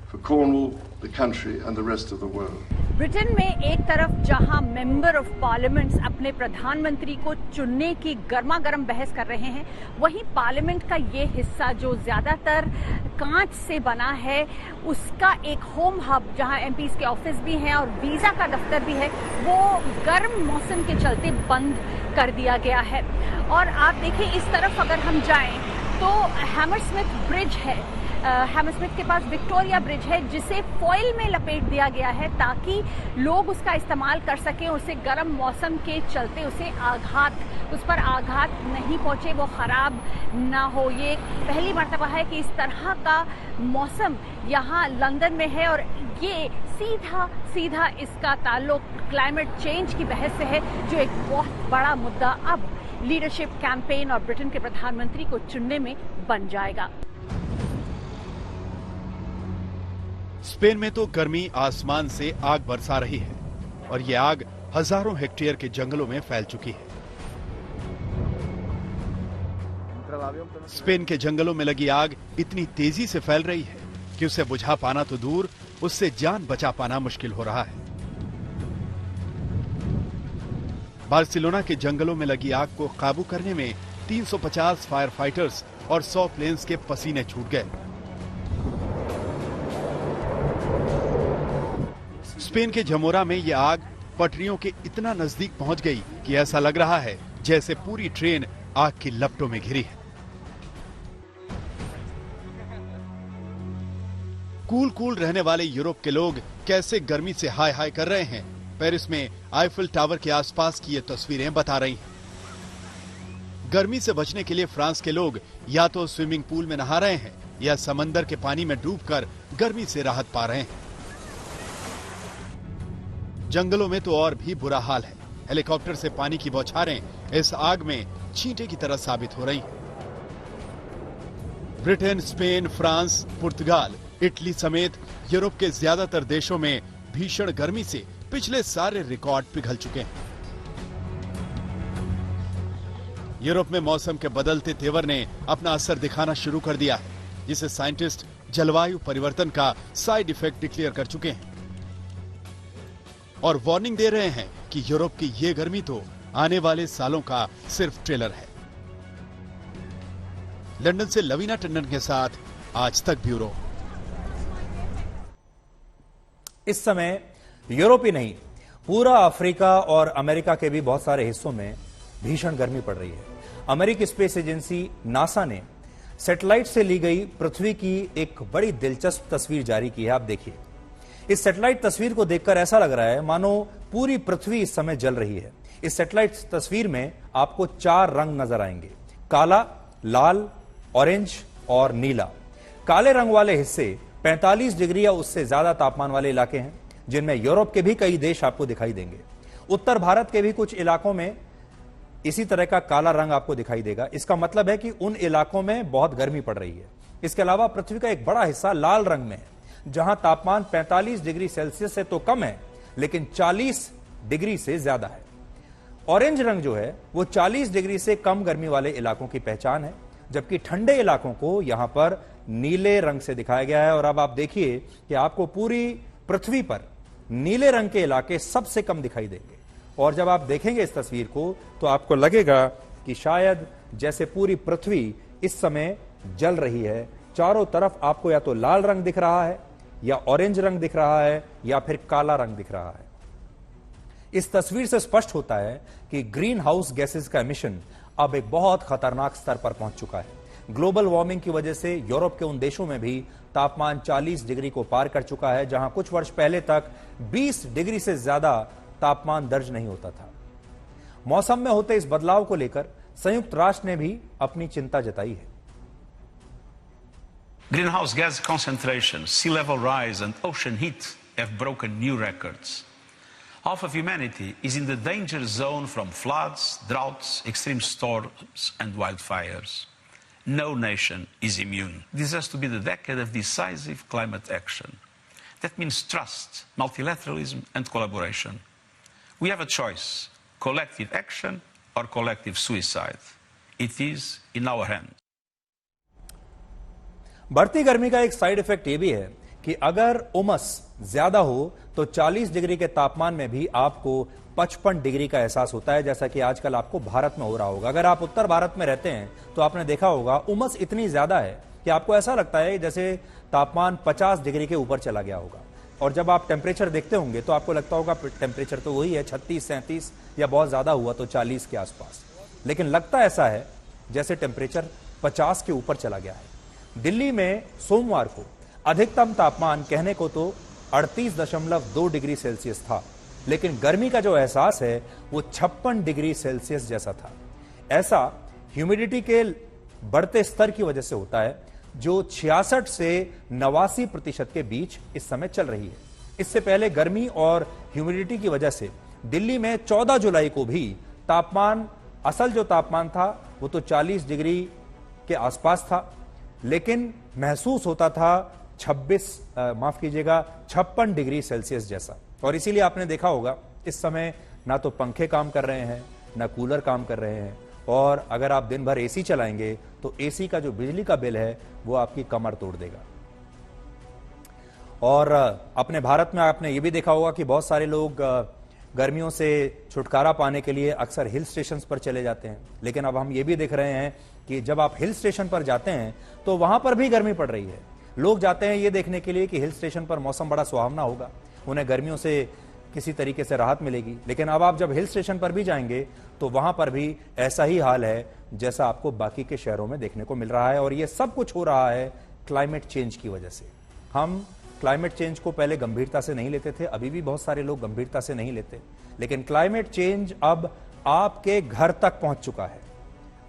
Speaker 9: for Cornwall, the country and the rest of the world.
Speaker 10: Britain में एक तरफ जहां member of parliaments अपने प्रधानमंत्री को चुनने की गर्मा गर्म बहस कर रहे हैं, वहीं पार्लियामेंट का ये हिस्सा जो ज्यादातर कांच से बना है, उसका एक होम हब जहां एमपीज के ऑफिस भी हैं और वीजा का दफ्तर भी है, वो गर्म मौसम के चलते बंद कर दिया गया है। और आप देखिए इस तरफ अगर हम जाएं तो हैमरस्मिथ ब्रिज है। हैमरस्मिथ के पास विक्टोरिया ब्रिज है जिसे फॉइल में लपेट दिया गया है ताकि लोग उसका इस्तेमाल कर सकें, उसे गर्म मौसम के चलते उस पर आघात नहीं पहुंचे, वो खराब ना हो। ये पहली मर्तबा है कि इस तरह का मौसम यहाँ लंदन में है और ये सीधा इसका ताल्लुक क्लाइमेट चेंज की बहस से है, जो एक बहुत बड़ा मुद्दा अब लीडरशिप कैंपेन और ब्रिटेन के प्रधानमंत्री को चुनने में बन जाएगा।
Speaker 8: स्पेन में तो गर्मी आसमान से आग बरसा रही है और ये आग हजारों हेक्टेयर के जंगलों में फैल चुकी है। स्पेन के जंगलों में लगी आग इतनी तेजी से फैल रही है कि उसे बुझा पाना तो दूर, उससे जान बचा पाना मुश्किल हो रहा है। बार्सिलोना के जंगलों में लगी आग को काबू करने में 350 फायर फाइटर्स और 100 प्लेन्स के पसीने छूट गए। स्पेन के जमोरा में यह आग पटरियों के इतना नजदीक पहुंच गई कि ऐसा लग रहा है जैसे पूरी ट्रेन आग की लपटों में घिरी है। कूल रहने वाले यूरोप के लोग कैसे गर्मी से हाय हाय कर रहे हैं, पेरिस में आईफिल टावर के आसपास की ये तस्वीरें बता रही हैं। गर्मी से बचने के लिए फ्रांस के लोग या तो स्विमिंग पूल में नहा रहे हैं या समंदर के पानी में डूबकर गर्मी से राहत पा रहे हैं। जंगलों में तो और भी बुरा हाल है। हेलीकॉप्टर से पानी की बौछारें इस आग में छींटे की तरह साबित हो रही हैं। ब्रिटेन, स्पेन, फ्रांस, पुर्तगाल, इटली समेत यूरोप के ज्यादातर देशों में भीषण गर्मी से पिछले सारे रिकॉर्ड पिघल चुके हैं। यूरोप में मौसम के बदलते तेवर ने अपना असर दिखाना शुरू कर दिया है, जिसे साइंटिस्ट जलवायु परिवर्तन का साइड इफेक्ट डिक्लेयर कर चुके हैं और वार्निंग दे रहे हैं कि यूरोप की ये गर्मी तो आने वाले सालों का सिर्फ ट्रेलर है। लंदन से लवीना टंडन के साथ आज तक ब्यूरो।
Speaker 2: इस समय यूरोप ही नहीं, पूरा अफ्रीका और अमेरिका के भी बहुत सारे हिस्सों में भीषण गर्मी पड़ रही है। अमेरिकी स्पेस एजेंसी नासा ने सैटेलाइट से ली गई पृथ्वी की एक बड़ी दिलचस्प तस्वीर जारी की है। आप देखिए, इस सैटेलाइट तस्वीर को देखकर ऐसा लग रहा है मानो पूरी पृथ्वी इस समय जल रही है। इस सैटेलाइट तस्वीर में आपको 4 रंग नजर आएंगे, काला, लाल, ऑरेंज और नीला। काले रंग वाले हिस्से 45 डिग्री या उससे ज्यादा तापमान वाले इलाके हैं, जिनमें यूरोप के भी कई देश आपको दिखाई देंगे। उत्तर भारत के भी कुछ इलाकों में इसी तरह का काला रंग आपको दिखाई देगा। इसका मतलब है कि उन इलाकों में बहुत गर्मी पड़ रही है। इसके अलावा पृथ्वी का एक बड़ा हिस्सा लाल रंग में है, जहां तापमान 45 डिग्री सेल्सियस से तो कम है, लेकिन 40 डिग्री से ज्यादा है। ऑरेंज रंग जो है वो 40 डिग्री से कम गर्मी वाले इलाकों की पहचान है, जबकि ठंडे इलाकों को यहां पर नीले रंग से दिखाया गया है। और अब आप देखिए कि आपको पूरी पृथ्वी पर नीले रंग के इलाके सबसे कम दिखाई देंगे। और जब आप देखेंगे इस तस्वीर को तो आपको लगेगा कि शायद जैसे पूरी पृथ्वी इस समय जल रही है, चारों तरफ आपको या तो लाल रंग दिख रहा है, या ऑरेंज रंग दिख रहा है, या फिर काला रंग दिख रहा है। इस तस्वीर से स्पष्ट होता है कि ग्रीन हाउस गैसेस का एमिशन अब एक बहुत खतरनाक स्तर पर पहुंच चुका है। ग्लोबल वार्मिंग की वजह से यूरोप के उन देशों में भी तापमान 40 डिग्री को पार कर चुका है, जहां कुछ वर्ष पहले तक 20 डिग्री से ज्यादा तापमान दर्ज नहीं होता था। मौसम में होते इस बदलाव को लेकर संयुक्त राष्ट्र ने भी अपनी चिंता जताई है।
Speaker 11: Greenhouse gas concentration, sea level rise and ocean heat have broken new records. Half of humanity is in the danger zone from floods, droughts, extreme storms and wildfires. No nation is immune. This has to be the decade of decisive climate action. That means trust, multilateralism and collaboration. We have a choice, collective action or collective suicide. It is in our hands.
Speaker 2: बढ़ती गर्मी का एक side effect यह भी है कि अगर उमस ज्यादा हो तो 40 डिग्री के तापमान में भी आपको 55 डिग्री का एहसास होता है, जैसा कि आजकल आपको भारत में हो रहा होगा। अगर आप उत्तर भारत में रहते हैं तो आपने देखा होगा उमस इतनी ज्यादा है कि आपको ऐसा लगता है जैसे तापमान 50 डिग्री के ऊपर चला गया होगा। और जब आप टेम्परेचर देखते होंगे तो आपको लगता होगा टेम्परेचर तो वही है 36, 37 या बहुत ज्यादा हुआ तो 40 के आसपास, लेकिन लगता ऐसा है जैसे टेम्परेचर 50 के ऊपर चला गया है। दिल्ली में सोमवार को अधिकतम तापमान कहने को तो 38.2 डिग्री सेल्सियस था, लेकिन गर्मी का जो एहसास है वो 56 डिग्री सेल्सियस जैसा था। ऐसा ह्यूमिडिटी के बढ़ते स्तर की वजह से होता है, जो 66 से 89% के बीच इस समय चल रही है। इससे पहले गर्मी और ह्यूमिडिटी की वजह से दिल्ली में 14 जुलाई को भी तापमान, असल जो तापमान था वो तो 40 डिग्री के आसपास था, लेकिन महसूस होता था 56 डिग्री सेल्सियस जैसा। और इसीलिए आपने देखा होगा इस समय ना तो पंखे काम कर रहे हैं, ना कूलर काम कर रहे हैं, और अगर आप दिन भर एसी चलाएंगे तो एसी का जो बिजली का बिल है वो आपकी कमर तोड़ देगा। और अपने भारत में आपने ये भी देखा होगा कि बहुत सारे लोग गर्मियों से छुटकारा पाने के लिए अक्सर हिल स्टेशंस पर चले जाते हैं, लेकिन अब हम ये भी देख रहे हैं कि जब आप हिल स्टेशन पर जाते हैं तो वहां पर भी गर्मी पड़ रही है। लोग जाते हैं ये देखने के लिए कि हिल स्टेशन पर मौसम बड़ा सुहावना होगा, उन्हें गर्मियों से किसी तरीके से राहत मिलेगी, लेकिन अब आप जब हिल स्टेशन पर भी जाएंगे तो वहां पर भी ऐसा ही हाल है जैसा आपको बाकी के शहरों में देखने को मिल रहा है। और ये सब कुछ हो रहा है क्लाइमेट चेंज की वजह से। हम क्लाइमेट चेंज को पहले गंभीरता से नहीं लेते थे, अभी भी बहुत सारे लोग गंभीरता से नहीं लेते, लेकिन क्लाइमेट चेंज अब आपके घर तक पहुंच चुका है।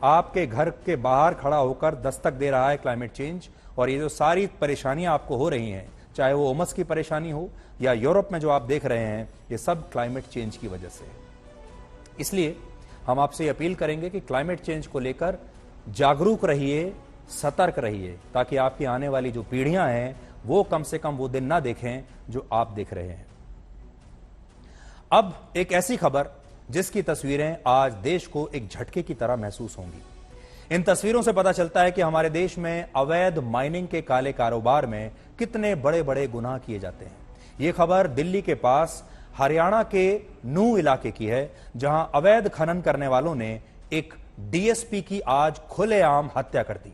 Speaker 2: आपके घर के बाहर खड़ा होकर दस्तक दे रहा है क्लाइमेट चेंज। और ये जो सारी परेशानियां आपको हो रही हैं, चाहे वो उमस की परेशानी हो या यूरोप में जो आप देख रहे हैं, ये सब क्लाइमेट चेंज की वजह से है। इसलिए हम आपसे अपील करेंगे कि क्लाइमेट चेंज को लेकर जागरूक रहिए, सतर्क रहिए, ताकि आपकी आने वाली जो पीढ़ियां हैं वो कम से कम वो दिन ना देखें जो आप देख रहे हैं। अब एक ऐसी खबर जिसकी तस्वीरें आज देश को एक झटके की तरह महसूस होंगी। इन तस्वीरों से पता चलता है कि हमारे देश में अवैध माइनिंग के काले कारोबार में कितने बड़े बड़े गुनाह किए जाते हैं। यह खबर दिल्ली के पास हरियाणा के नूह इलाके की है, जहां अवैध खनन करने वालों ने एक डीएसपी की आज खुलेआम हत्या कर दी।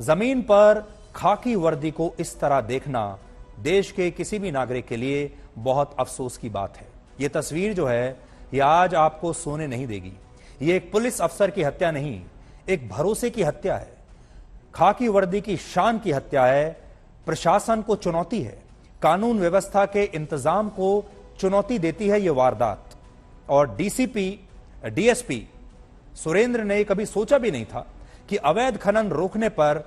Speaker 2: जमीन पर खाकी वर्दी को इस तरह देखना देश के किसी भी नागरिक के लिए बहुत अफसोस की बात है। यह तस्वीर जो है यह आज आपको सोने नहीं देगी। यह एक पुलिस अफसर की हत्या नहीं, एक भरोसे की हत्या है, खाकी वर्दी की शान की हत्या है, प्रशासन को चुनौती है, कानून व्यवस्था के इंतजाम को चुनौती देती है यह वारदात। और डीएसपी सुरेंद्र ने कभी सोचा भी नहीं था कि अवैध खनन रोकने पर,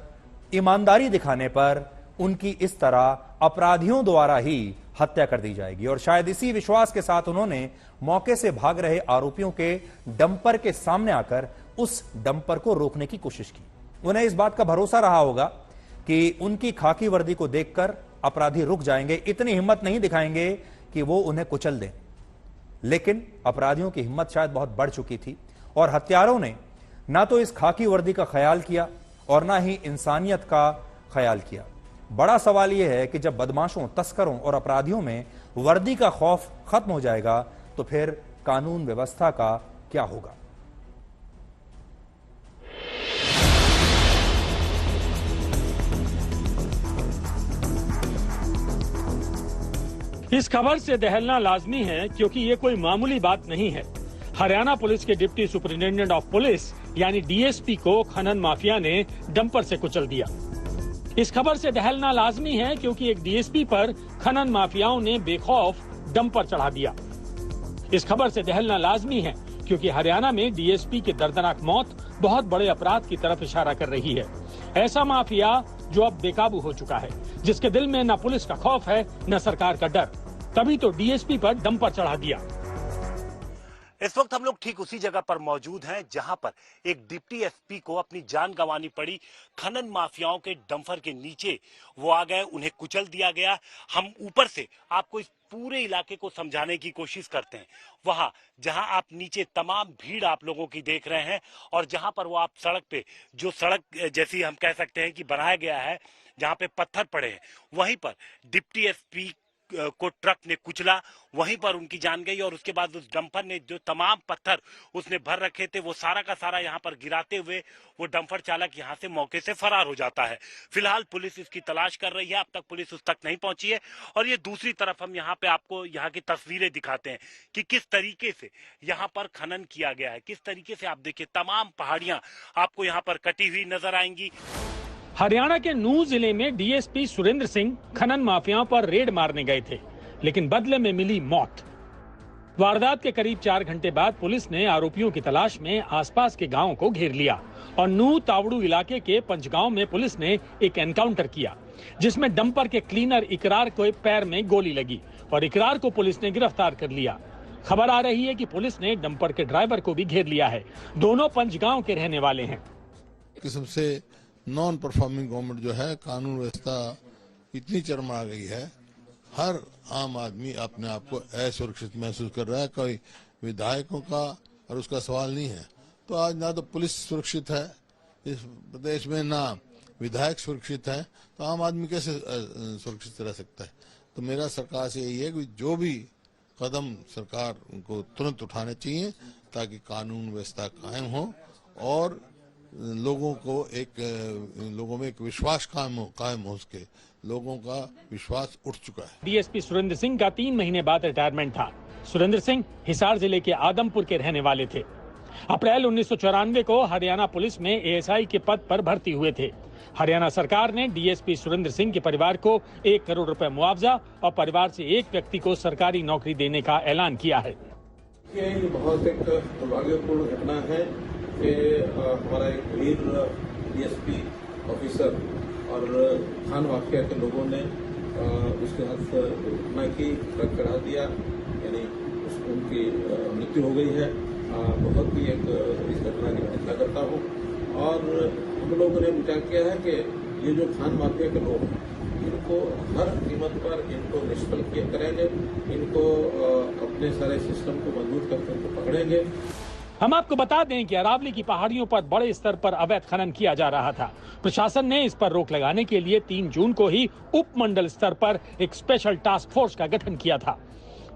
Speaker 2: ईमानदारी दिखाने पर उनकी इस तरह अपराधियों द्वारा ही हत्या कर दी जाएगी। और शायद इसी विश्वास के साथ उन्होंने मौके से भाग रहे आरोपियों के डंपर के सामने आकर उस डंपर को रोकने की कोशिश की। उन्हें इस बात का भरोसा रहा होगा कि उनकी खाकी वर्दी को देखकर अपराधी रुक जाएंगे, इतनी हिम्मत नहीं दिखाएंगे कि वो उन्हें कुचल दें। लेकिन अपराधियों की हिम्मत शायद बहुत बढ़ चुकी थी और हत्यारों ने ना तो इस खाकी वर्दी का ख्याल किया और ना ही इंसानियत का ख्याल किया। बड़ा सवाल यह है कि जब बदमाशों, तस्करों और अपराधियों में वर्दी का खौफ खत्म हो जाएगा तो फिर कानून व्यवस्था का क्या होगा।
Speaker 12: इस खबर से दहलना लाजमी है क्योंकि ये कोई मामूली बात नहीं है। हरियाणा पुलिस के डिप्टी सुपरिटेंडेंट ऑफ पुलिस यानी डीएसपी को खनन माफिया ने डंपर से कुचल दिया। इस खबर से दहलना लाजमी है क्योंकि एक डीएसपी पर खनन माफियाओं ने बेखौफ डंपर चढ़ा दिया। इस खबर से दहलना लाजमी है क्योंकि हरियाणा में डीएसपी की दर्दनाक मौत बहुत बड़े अपराध की तरफ इशारा कर रही है। ऐसा माफिया जो अब बेकाबू हो चुका है, जिसके दिल में न पुलिस का खौफ है न सरकार का डर, तभी तो डीएसपी पर डंपर चढ़ा दिया।
Speaker 13: इस वक्त हम लोग ठीक उसी जगह पर मौजूद हैं जहां पर एक डिप्टी एसपी को अपनी जान गंवानी पड़ी। खनन माफियाओं के डंपर के नीचे वो आ गए, उन्हें कुचल दिया गया। हम ऊपर से आपको इस पूरे इलाके को समझाने की कोशिश करते हैं। वहां जहां आप नीचे तमाम भीड़ आप लोगों की देख रहे हैं और जहां पर वो आप सड़क पे, जो सड़क जैसी हम कह सकते हैं कि बनाया गया है, जहां पे पत्थर पड़े हैं, वहीं पर डिप्टी एसपी को ट्रक ने कुचला, वहीं पर उनकी जान गई। और उसके बाद उस डंपर ने जो तमाम पत्थर उसने भर रखे थे वो सारा का सारा यहाँ पर गिराते हुए वो डंपर चालक यहाँ से मौके से फरार हो जाता है। फिलहाल पुलिस इसकी तलाश कर रही है, अब तक पुलिस उस तक नहीं पहुंची है। और ये दूसरी तरफ हम यहाँ पे आपको यहाँ की तस्वीरें दिखाते हैं कि किस तरीके से यहाँ पर खनन किया गया है, किस तरीके से आप देखिए तमाम पहाड़ियां आपको यहाँ पर कटी हुई नजर आएंगी।
Speaker 12: हरियाणा के नूह जिले में डीएसपी सुरेंद्र सिंह खनन माफियाओं पर रेड मारने गए थे, लेकिन बदले में मिली मौत। वारदात के करीब 4 घंटे बाद पुलिस ने आरोपियों की तलाश में आसपास के गांवों को घेर लिया और नूह तावड़ू इलाके के पंचगांव में पुलिस ने एक एनकाउंटर किया, जिसमें डंपर के क्लीनर इकरार को पैर में गोली लगी और इकरार को पुलिस ने गिरफ्तार कर लिया। खबर आ रही है कि पुलिस ने डंपर के ड्राइवर को भी घेर लिया है। दोनों पंचगांव के रहने वाले हैं।
Speaker 14: किस्म से नॉन परफॉर्मिंग गवर्नमेंट जो है, कानून व्यवस्था इतनी चरमरा गई है, हर आम आदमी अपने आप को असुरक्षित महसूस कर रहा है। कोई विधायकों का और उसका सवाल नहीं है। तो आज ना तो पुलिस सुरक्षित है इस प्रदेश में, ना विधायक सुरक्षित है, तो आम आदमी कैसे सुरक्षित रह सकता है। तो मेरा सरकार से यही है कि जो भी कदम सरकार को तुरंत उठाने चाहिए ताकि कानून व्यवस्था कायम हो और लोगों में एक विश्वास कायम हो सके। लोगों का विश्वास उठ चुका है।
Speaker 12: डीएसपी सुरेंद्र सिंह का 3 महीने बाद रिटायरमेंट था। सुरेंद्र सिंह हिसार जिले के आदमपुर के रहने वाले थे। अप्रैल 1994 को हरियाणा पुलिस में एएसआई के पद पर भर्ती हुए थे। हरियाणा सरकार ने डीएसपी सुरेंद्र सिंह के परिवार को 1 करोड़ रुपए मुआवजा और परिवार से एक व्यक्ति को सरकारी नौकरी देने का ऐलान किया है।
Speaker 15: ये बहुत एक दुर्भाग्यपूर्ण घटना है कि हमारा एक वीर डीएसपी ऑफिसर और खान माफिया के लोगों ने उसके साथ घटना की, ट्रक चढ़ा दिया, यानी उनकी मृत्यु हो गई है। बहुत ही एक इस घटना की निंदा करता हूँ और हम लोगों ने विचार किया है कि ये जो खान माफिया के लोग हैं इनको हर कीमत पर इनको निष्फल किया करेंगे, इनको अपने सारे सिस्टम को मजबूत करके इनको पकड़ेंगे।
Speaker 12: हम आपको बता दें कि अरावली की पहाड़ियों पर बड़े स्तर पर अवैध खनन किया जा रहा था। प्रशासन ने इस पर रोक लगाने के लिए 3 जून को ही उपमंडल स्तर पर एक स्पेशल टास्क फोर्स का गठन किया था,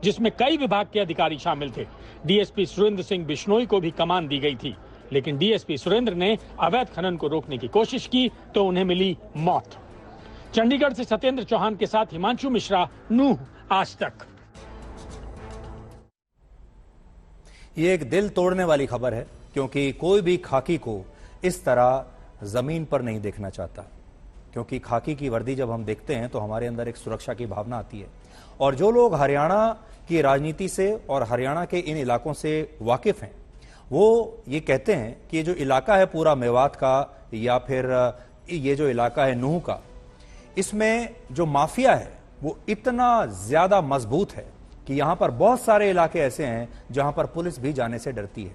Speaker 12: जिसमें कई विभाग के अधिकारी शामिल थे। डीएसपी सुरेंद्र सिंह बिश्नोई को भी कमान दी गई थी, लेकिन डीएसपी सुरेंद्र ने अवैध खनन को रोकने की कोशिश की तो उन्हें मिली मौत। चंडीगढ़ से सत्येंद्र चौहान के साथ हिमांशु मिश्रा, नूह आज तक।
Speaker 2: ये एक दिल तोड़ने वाली खबर है क्योंकि कोई भी खाकी को इस तरह जमीन पर नहीं देखना चाहता, क्योंकि खाकी की वर्दी जब हम देखते हैं तो हमारे अंदर एक सुरक्षा की भावना आती है। और जो लोग हरियाणा की राजनीति से और हरियाणा के इन इलाकों से वाकिफ हैं वो ये कहते हैं कि ये जो इलाका है पूरा मेवात का या फिर ये जो इलाका है नूह का, इसमें जो माफिया है वो इतना ज्यादा मजबूत है कि यहां पर बहुत सारे इलाके ऐसे हैं जहां पर पुलिस भी जाने से डरती है।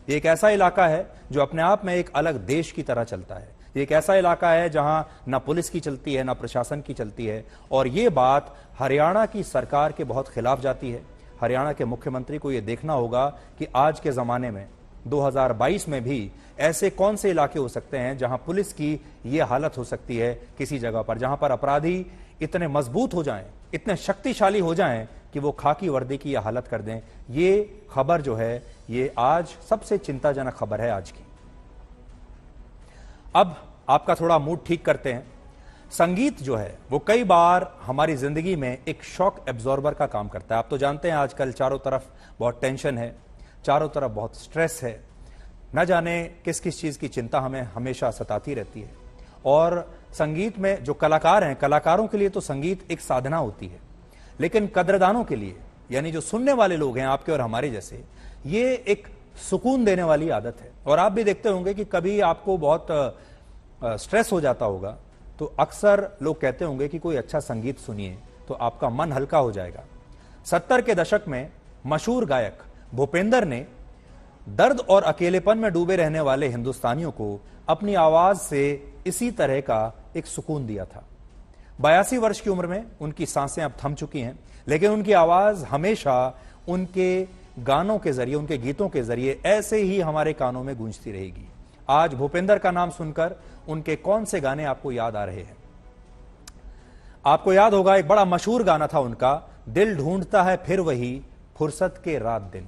Speaker 2: ये एक ऐसा इलाका है जो अपने आप में एक अलग देश की तरह चलता है। ये एक ऐसा इलाका है जहां ना पुलिस की चलती है ना प्रशासन की चलती है। और ये बात हरियाणा की सरकार के बहुत खिलाफ जाती है। हरियाणा के मुख्यमंत्री को यह देखना होगा कि आज के जमाने में 2022 में भी ऐसे कौन से इलाके हो सकते हैं जहां पुलिस की यह हालत हो सकती है किसी जगह पर, जहां पर अपराधी इतने मजबूत हो जाएं, इतने शक्तिशाली हो जाएं कि वो खाकी वर्दी की यह हालत कर दें। ये खबर जो है ये आज सबसे चिंताजनक खबर है आज की। अब आपका थोड़ा मूड ठीक करते हैं। संगीत जो है वो कई बार हमारी जिंदगी में एक शॉक एब्जॉर्बर का काम करता है। आप तो जानते हैं आजकल चारों तरफ बहुत टेंशन है, चारों तरफ बहुत स्ट्रेस है, न जाने किस किस चीज की चिंता हमें हमेशा सताती रहती है। और संगीत में जो कलाकार हैं, कलाकारों के लिए तो संगीत एक साधना होती है, लेकिन कद्रदानों के लिए, यानी जो सुनने वाले लोग हैं आपके और हमारे जैसे, ये एक सुकून देने वाली आदत है। और आप भी देखते होंगे कि कभी आपको बहुत स्ट्रेस हो जाता होगा तो अक्सर लोग कहते होंगे कि कोई अच्छा संगीत सुनिए तो आपका मन हल्का हो जाएगा। 70 के दशक में मशहूर गायक भूपेंद्र ने दर्द और अकेलेपन में डूबे रहने वाले हिंदुस्तानियों को अपनी आवाज से इसी तरह का एक सुकून दिया था। 82 वर्ष की उम्र में उनकी सांसें अब थम चुकी हैं, लेकिन उनकी आवाज हमेशा उनके गानों के जरिए, उनके गीतों के जरिए ऐसे ही हमारे कानों में गूंजती रहेगी। आज भूपेंद्र का नाम सुनकर उनके कौन से गाने आपको याद आ रहे हैं? आपको याद होगा एक बड़ा मशहूर गाना था उनका, दिल ढूंढता है फिर वही फुर्सत के रात दिन।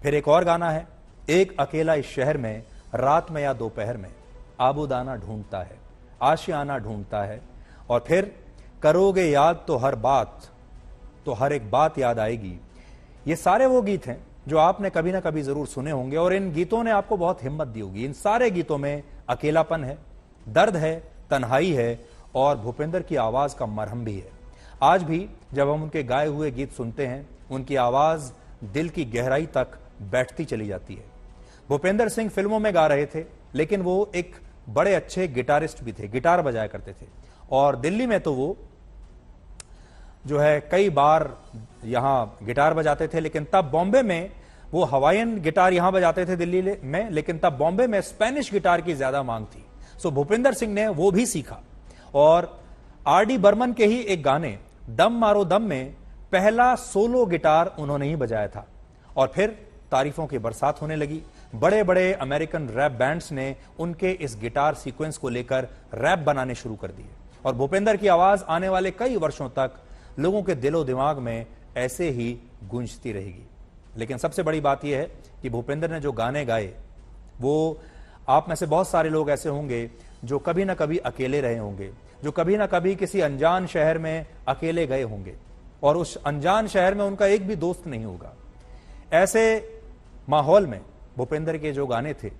Speaker 2: फिर एक और गाना है, एक अकेला इस शहर में, रात में या दोपहर में, आबूदाना ढूंढता है, आशियाना ढूंढता है। और फिर करोगे याद तो हर बात, तो हर एक बात याद आएगी। ये सारे वो गीत हैं जो आपने कभी ना कभी जरूर सुने होंगे और इन गीतों ने आपको बहुत हिम्मत दी होगी। इन सारे गीतों में अकेलापन है, दर्द है, तन्हाई है और भूपेंद्र की आवाज का मरहम भी है। आज भी जब हम उनके गाए हुए गीत सुनते हैं, उनकी आवाज दिल की गहराई तक बैठती चली जाती है। भूपेंद्र सिंह फिल्मों में गा रहे थे, लेकिन वो एक बड़े अच्छे गिटारिस्ट भी थे, गिटार बजाया करते थे। और दिल्ली में तो वो जो है कई बार यहां गिटार बजाते थे, लेकिन तब बॉम्बे में वो हवाईयन गिटार यहां बजाते थे दिल्ली में, लेकिन तब बॉम्बे में स्पेनिश गिटार की ज्यादा मांग थी। सो भूपेंद्र सिंह ने वो भी सीखा और आर.डी. बर्मन के ही एक गाने दम मारो दम में पहला सोलो गिटार उन्होंने ही बजाया था। और फिर तारीफों की बरसात होने लगी। बड़े बड़े अमेरिकन रैप बैंड्स ने उनके इस गिटार सीक्वेंस को लेकर रैप बनाने शुरू कर दिए और भूपेंद्र की आवाज आने वाले कई वर्षों तक लोगों के दिलो दिमाग में ऐसे ही गूंजती रहेगी। लेकिन सबसे बड़ी बात यह है कि भूपेंद्र ने जो गाने गाए, वो आप में से बहुत सारे लोग ऐसे होंगे जो कभी ना कभी अकेले रहे होंगे, जो कभी ना कभी किसी अनजान शहर में अकेले गए होंगे और उस अनजान शहर में उनका एक भी दोस्त नहीं होगा। ऐसे माहौल में भूपेंद्र के जो गाने थे,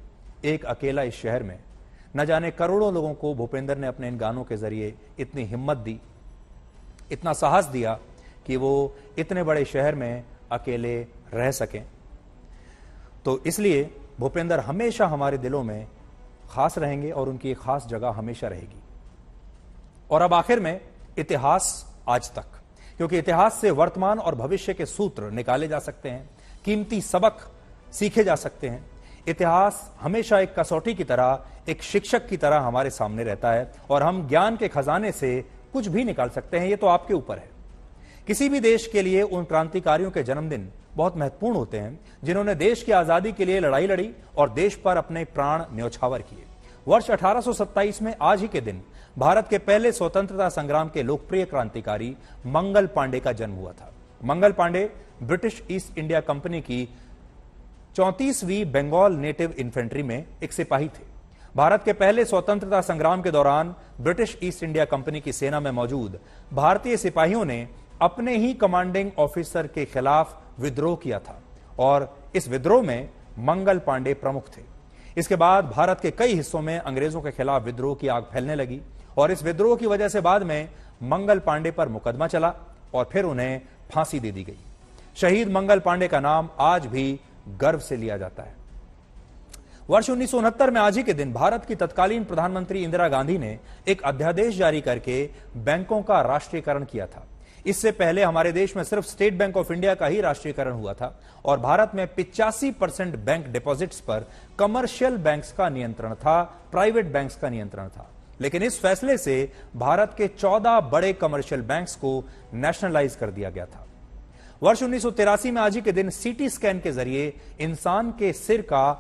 Speaker 2: एक अकेला इस शहर में, न जाने करोड़ों लोगों को भूपेंद्र ने अपने इन गानों के जरिए इतनी हिम्मत दी, इतना साहस दिया कि वो इतने बड़े शहर में अकेले रह सकें। तो इसलिए भूपेंद्र हमेशा हमारे दिलों में खास रहेंगे और उनकी एक खास जगह हमेशा रहेगी। और अब आखिर में इतिहास आज तक, क्योंकि इतिहास से वर्तमान और भविष्य के सूत्र निकाले जा सकते हैं, कीमती सबक सीखे जा सकते हैं। इतिहास हमेशा एक कसौटी की तरह, एक शिक्षक की तरह हमारे सामने रहता है और हम ज्ञान के खजाने से कुछ भी निकाल सकते हैं। ये तो आपके ऊपर है। किसी भी देश के लिए उन क्रांतिकारियों के जन्मदिन बहुत महत्वपूर्ण होते हैं जिन्होंने देश की आजादी के लिए लड़ाई लड़ी और देश पर अपने प्राण न्यौछावर किए। वर्ष 1827 में आज ही के दिन भारत के पहले स्वतंत्रता संग्राम के लोकप्रिय क्रांतिकारी मंगल पांडे का जन्म हुआ था। Mangal Pandey British East India company की 34वीं बंगाल नेटिव इन्फेंट्री में एक सिपाही थे। भारत के पहले स्वतंत्रता संग्राम के दौरान ब्रिटिश ईस्ट इंडिया कंपनी की सेना में मौजूद भारतीय सिपाहियों ने अपने ही कमांडिंग ऑफिसर के खिलाफ विद्रोह किया था और इस विद्रोह में मंगल पांडे प्रमुख थे। इसके बाद भारत के कई हिस्सों में अंग्रेजों के खिलाफ विद्रोह की आग फैलने लगी और इस विद्रोह की वजह से बाद में मंगल पांडे पर मुकदमा चला और फिर उन्हें फांसी दे दी गई। शहीद मंगल पांडे का नाम आज भी गर्व से लिया जाता है। वर्ष 1969 में आज ही के दिन भारत की तत्कालीन प्रधानमंत्री इंदिरा गांधी ने एक अध्यादेश जारी करके बैंकों का राष्ट्रीयकरण किया था। इससे पहले हमारे देश में सिर्फ स्टेट बैंक ऑफ इंडिया का ही राष्ट्रीयकरण हुआ था और भारत में 85% बैंक डिपॉजिट्स पर कमर्शियल बैंक्स का नियंत्रण था, प्राइवेट बैंक्स का नियंत्रण था। लेकिन इस फैसले से भारत के 14 बड़े कमर्शियल बैंक्स को नेशनलाइज कर दिया गया था। वर्ष 1983 में आज ही के दिन सीटी स्कैन के जरिए इंसान के सिर का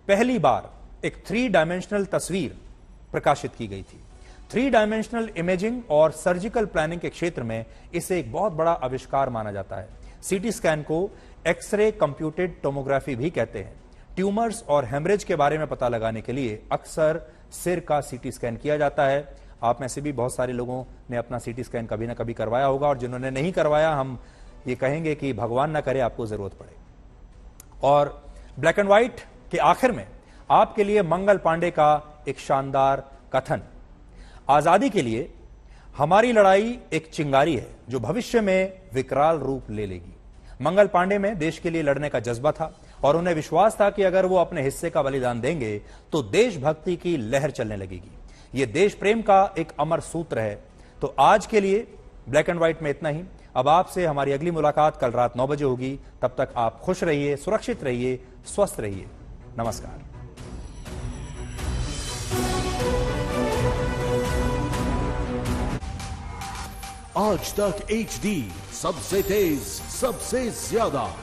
Speaker 2: पहली बार एक 3 डायमेंशनल तस्वीर प्रकाशित की गई थी। 3 डायमेंशनल इमेजिंग और सर्जिकल प्लानिंग के क्षेत्र में इसे एक बहुत बड़ा आविष्कार माना जाता है। सीटी स्कैन को एक्सरे कंप्यूटेड टोमोग्राफी भी कहते हैं। ट्यूमर्स और हेमरेज के बारे में पता लगाने के लिए अक्सर सिर का सीटी स्कैन किया जाता है। आप में से भी बहुत सारे लोगों ने अपना सीटी स्कैन कभी ना कभी करवाया होगा, और जिन्होंने नहीं करवाया, हम ये कहेंगे कि भगवान ना करे आपको जरूरत पड़े। और ब्लैक एंड व्हाइट के आखिर में आपके लिए मंगल पांडे का एक शानदार कथन। आजादी के लिए हमारी लड़ाई एक चिंगारी है जो भविष्य में विकराल रूप ले लेगी। मंगल पांडे में देश के लिए लड़ने का जज्बा था और उन्हें विश्वास था कि अगर वो अपने हिस्से का बलिदान देंगे तो देशभक्ति की लहर चलने लगेगी। ये देश प्रेम का एक अमर सूत्र है। तो आज के लिए ब्लैक एंड व्हाइट में इतना ही। अब आपसे हमारी अगली मुलाकात कल रात 9 बजे होगी। तब तक आप खुश रहिए, सुरक्षित रहिए, स्वस्थ रहिए। नमस्कार।
Speaker 16: आज तक HD, सबसे तेज, सबसे ज्यादा।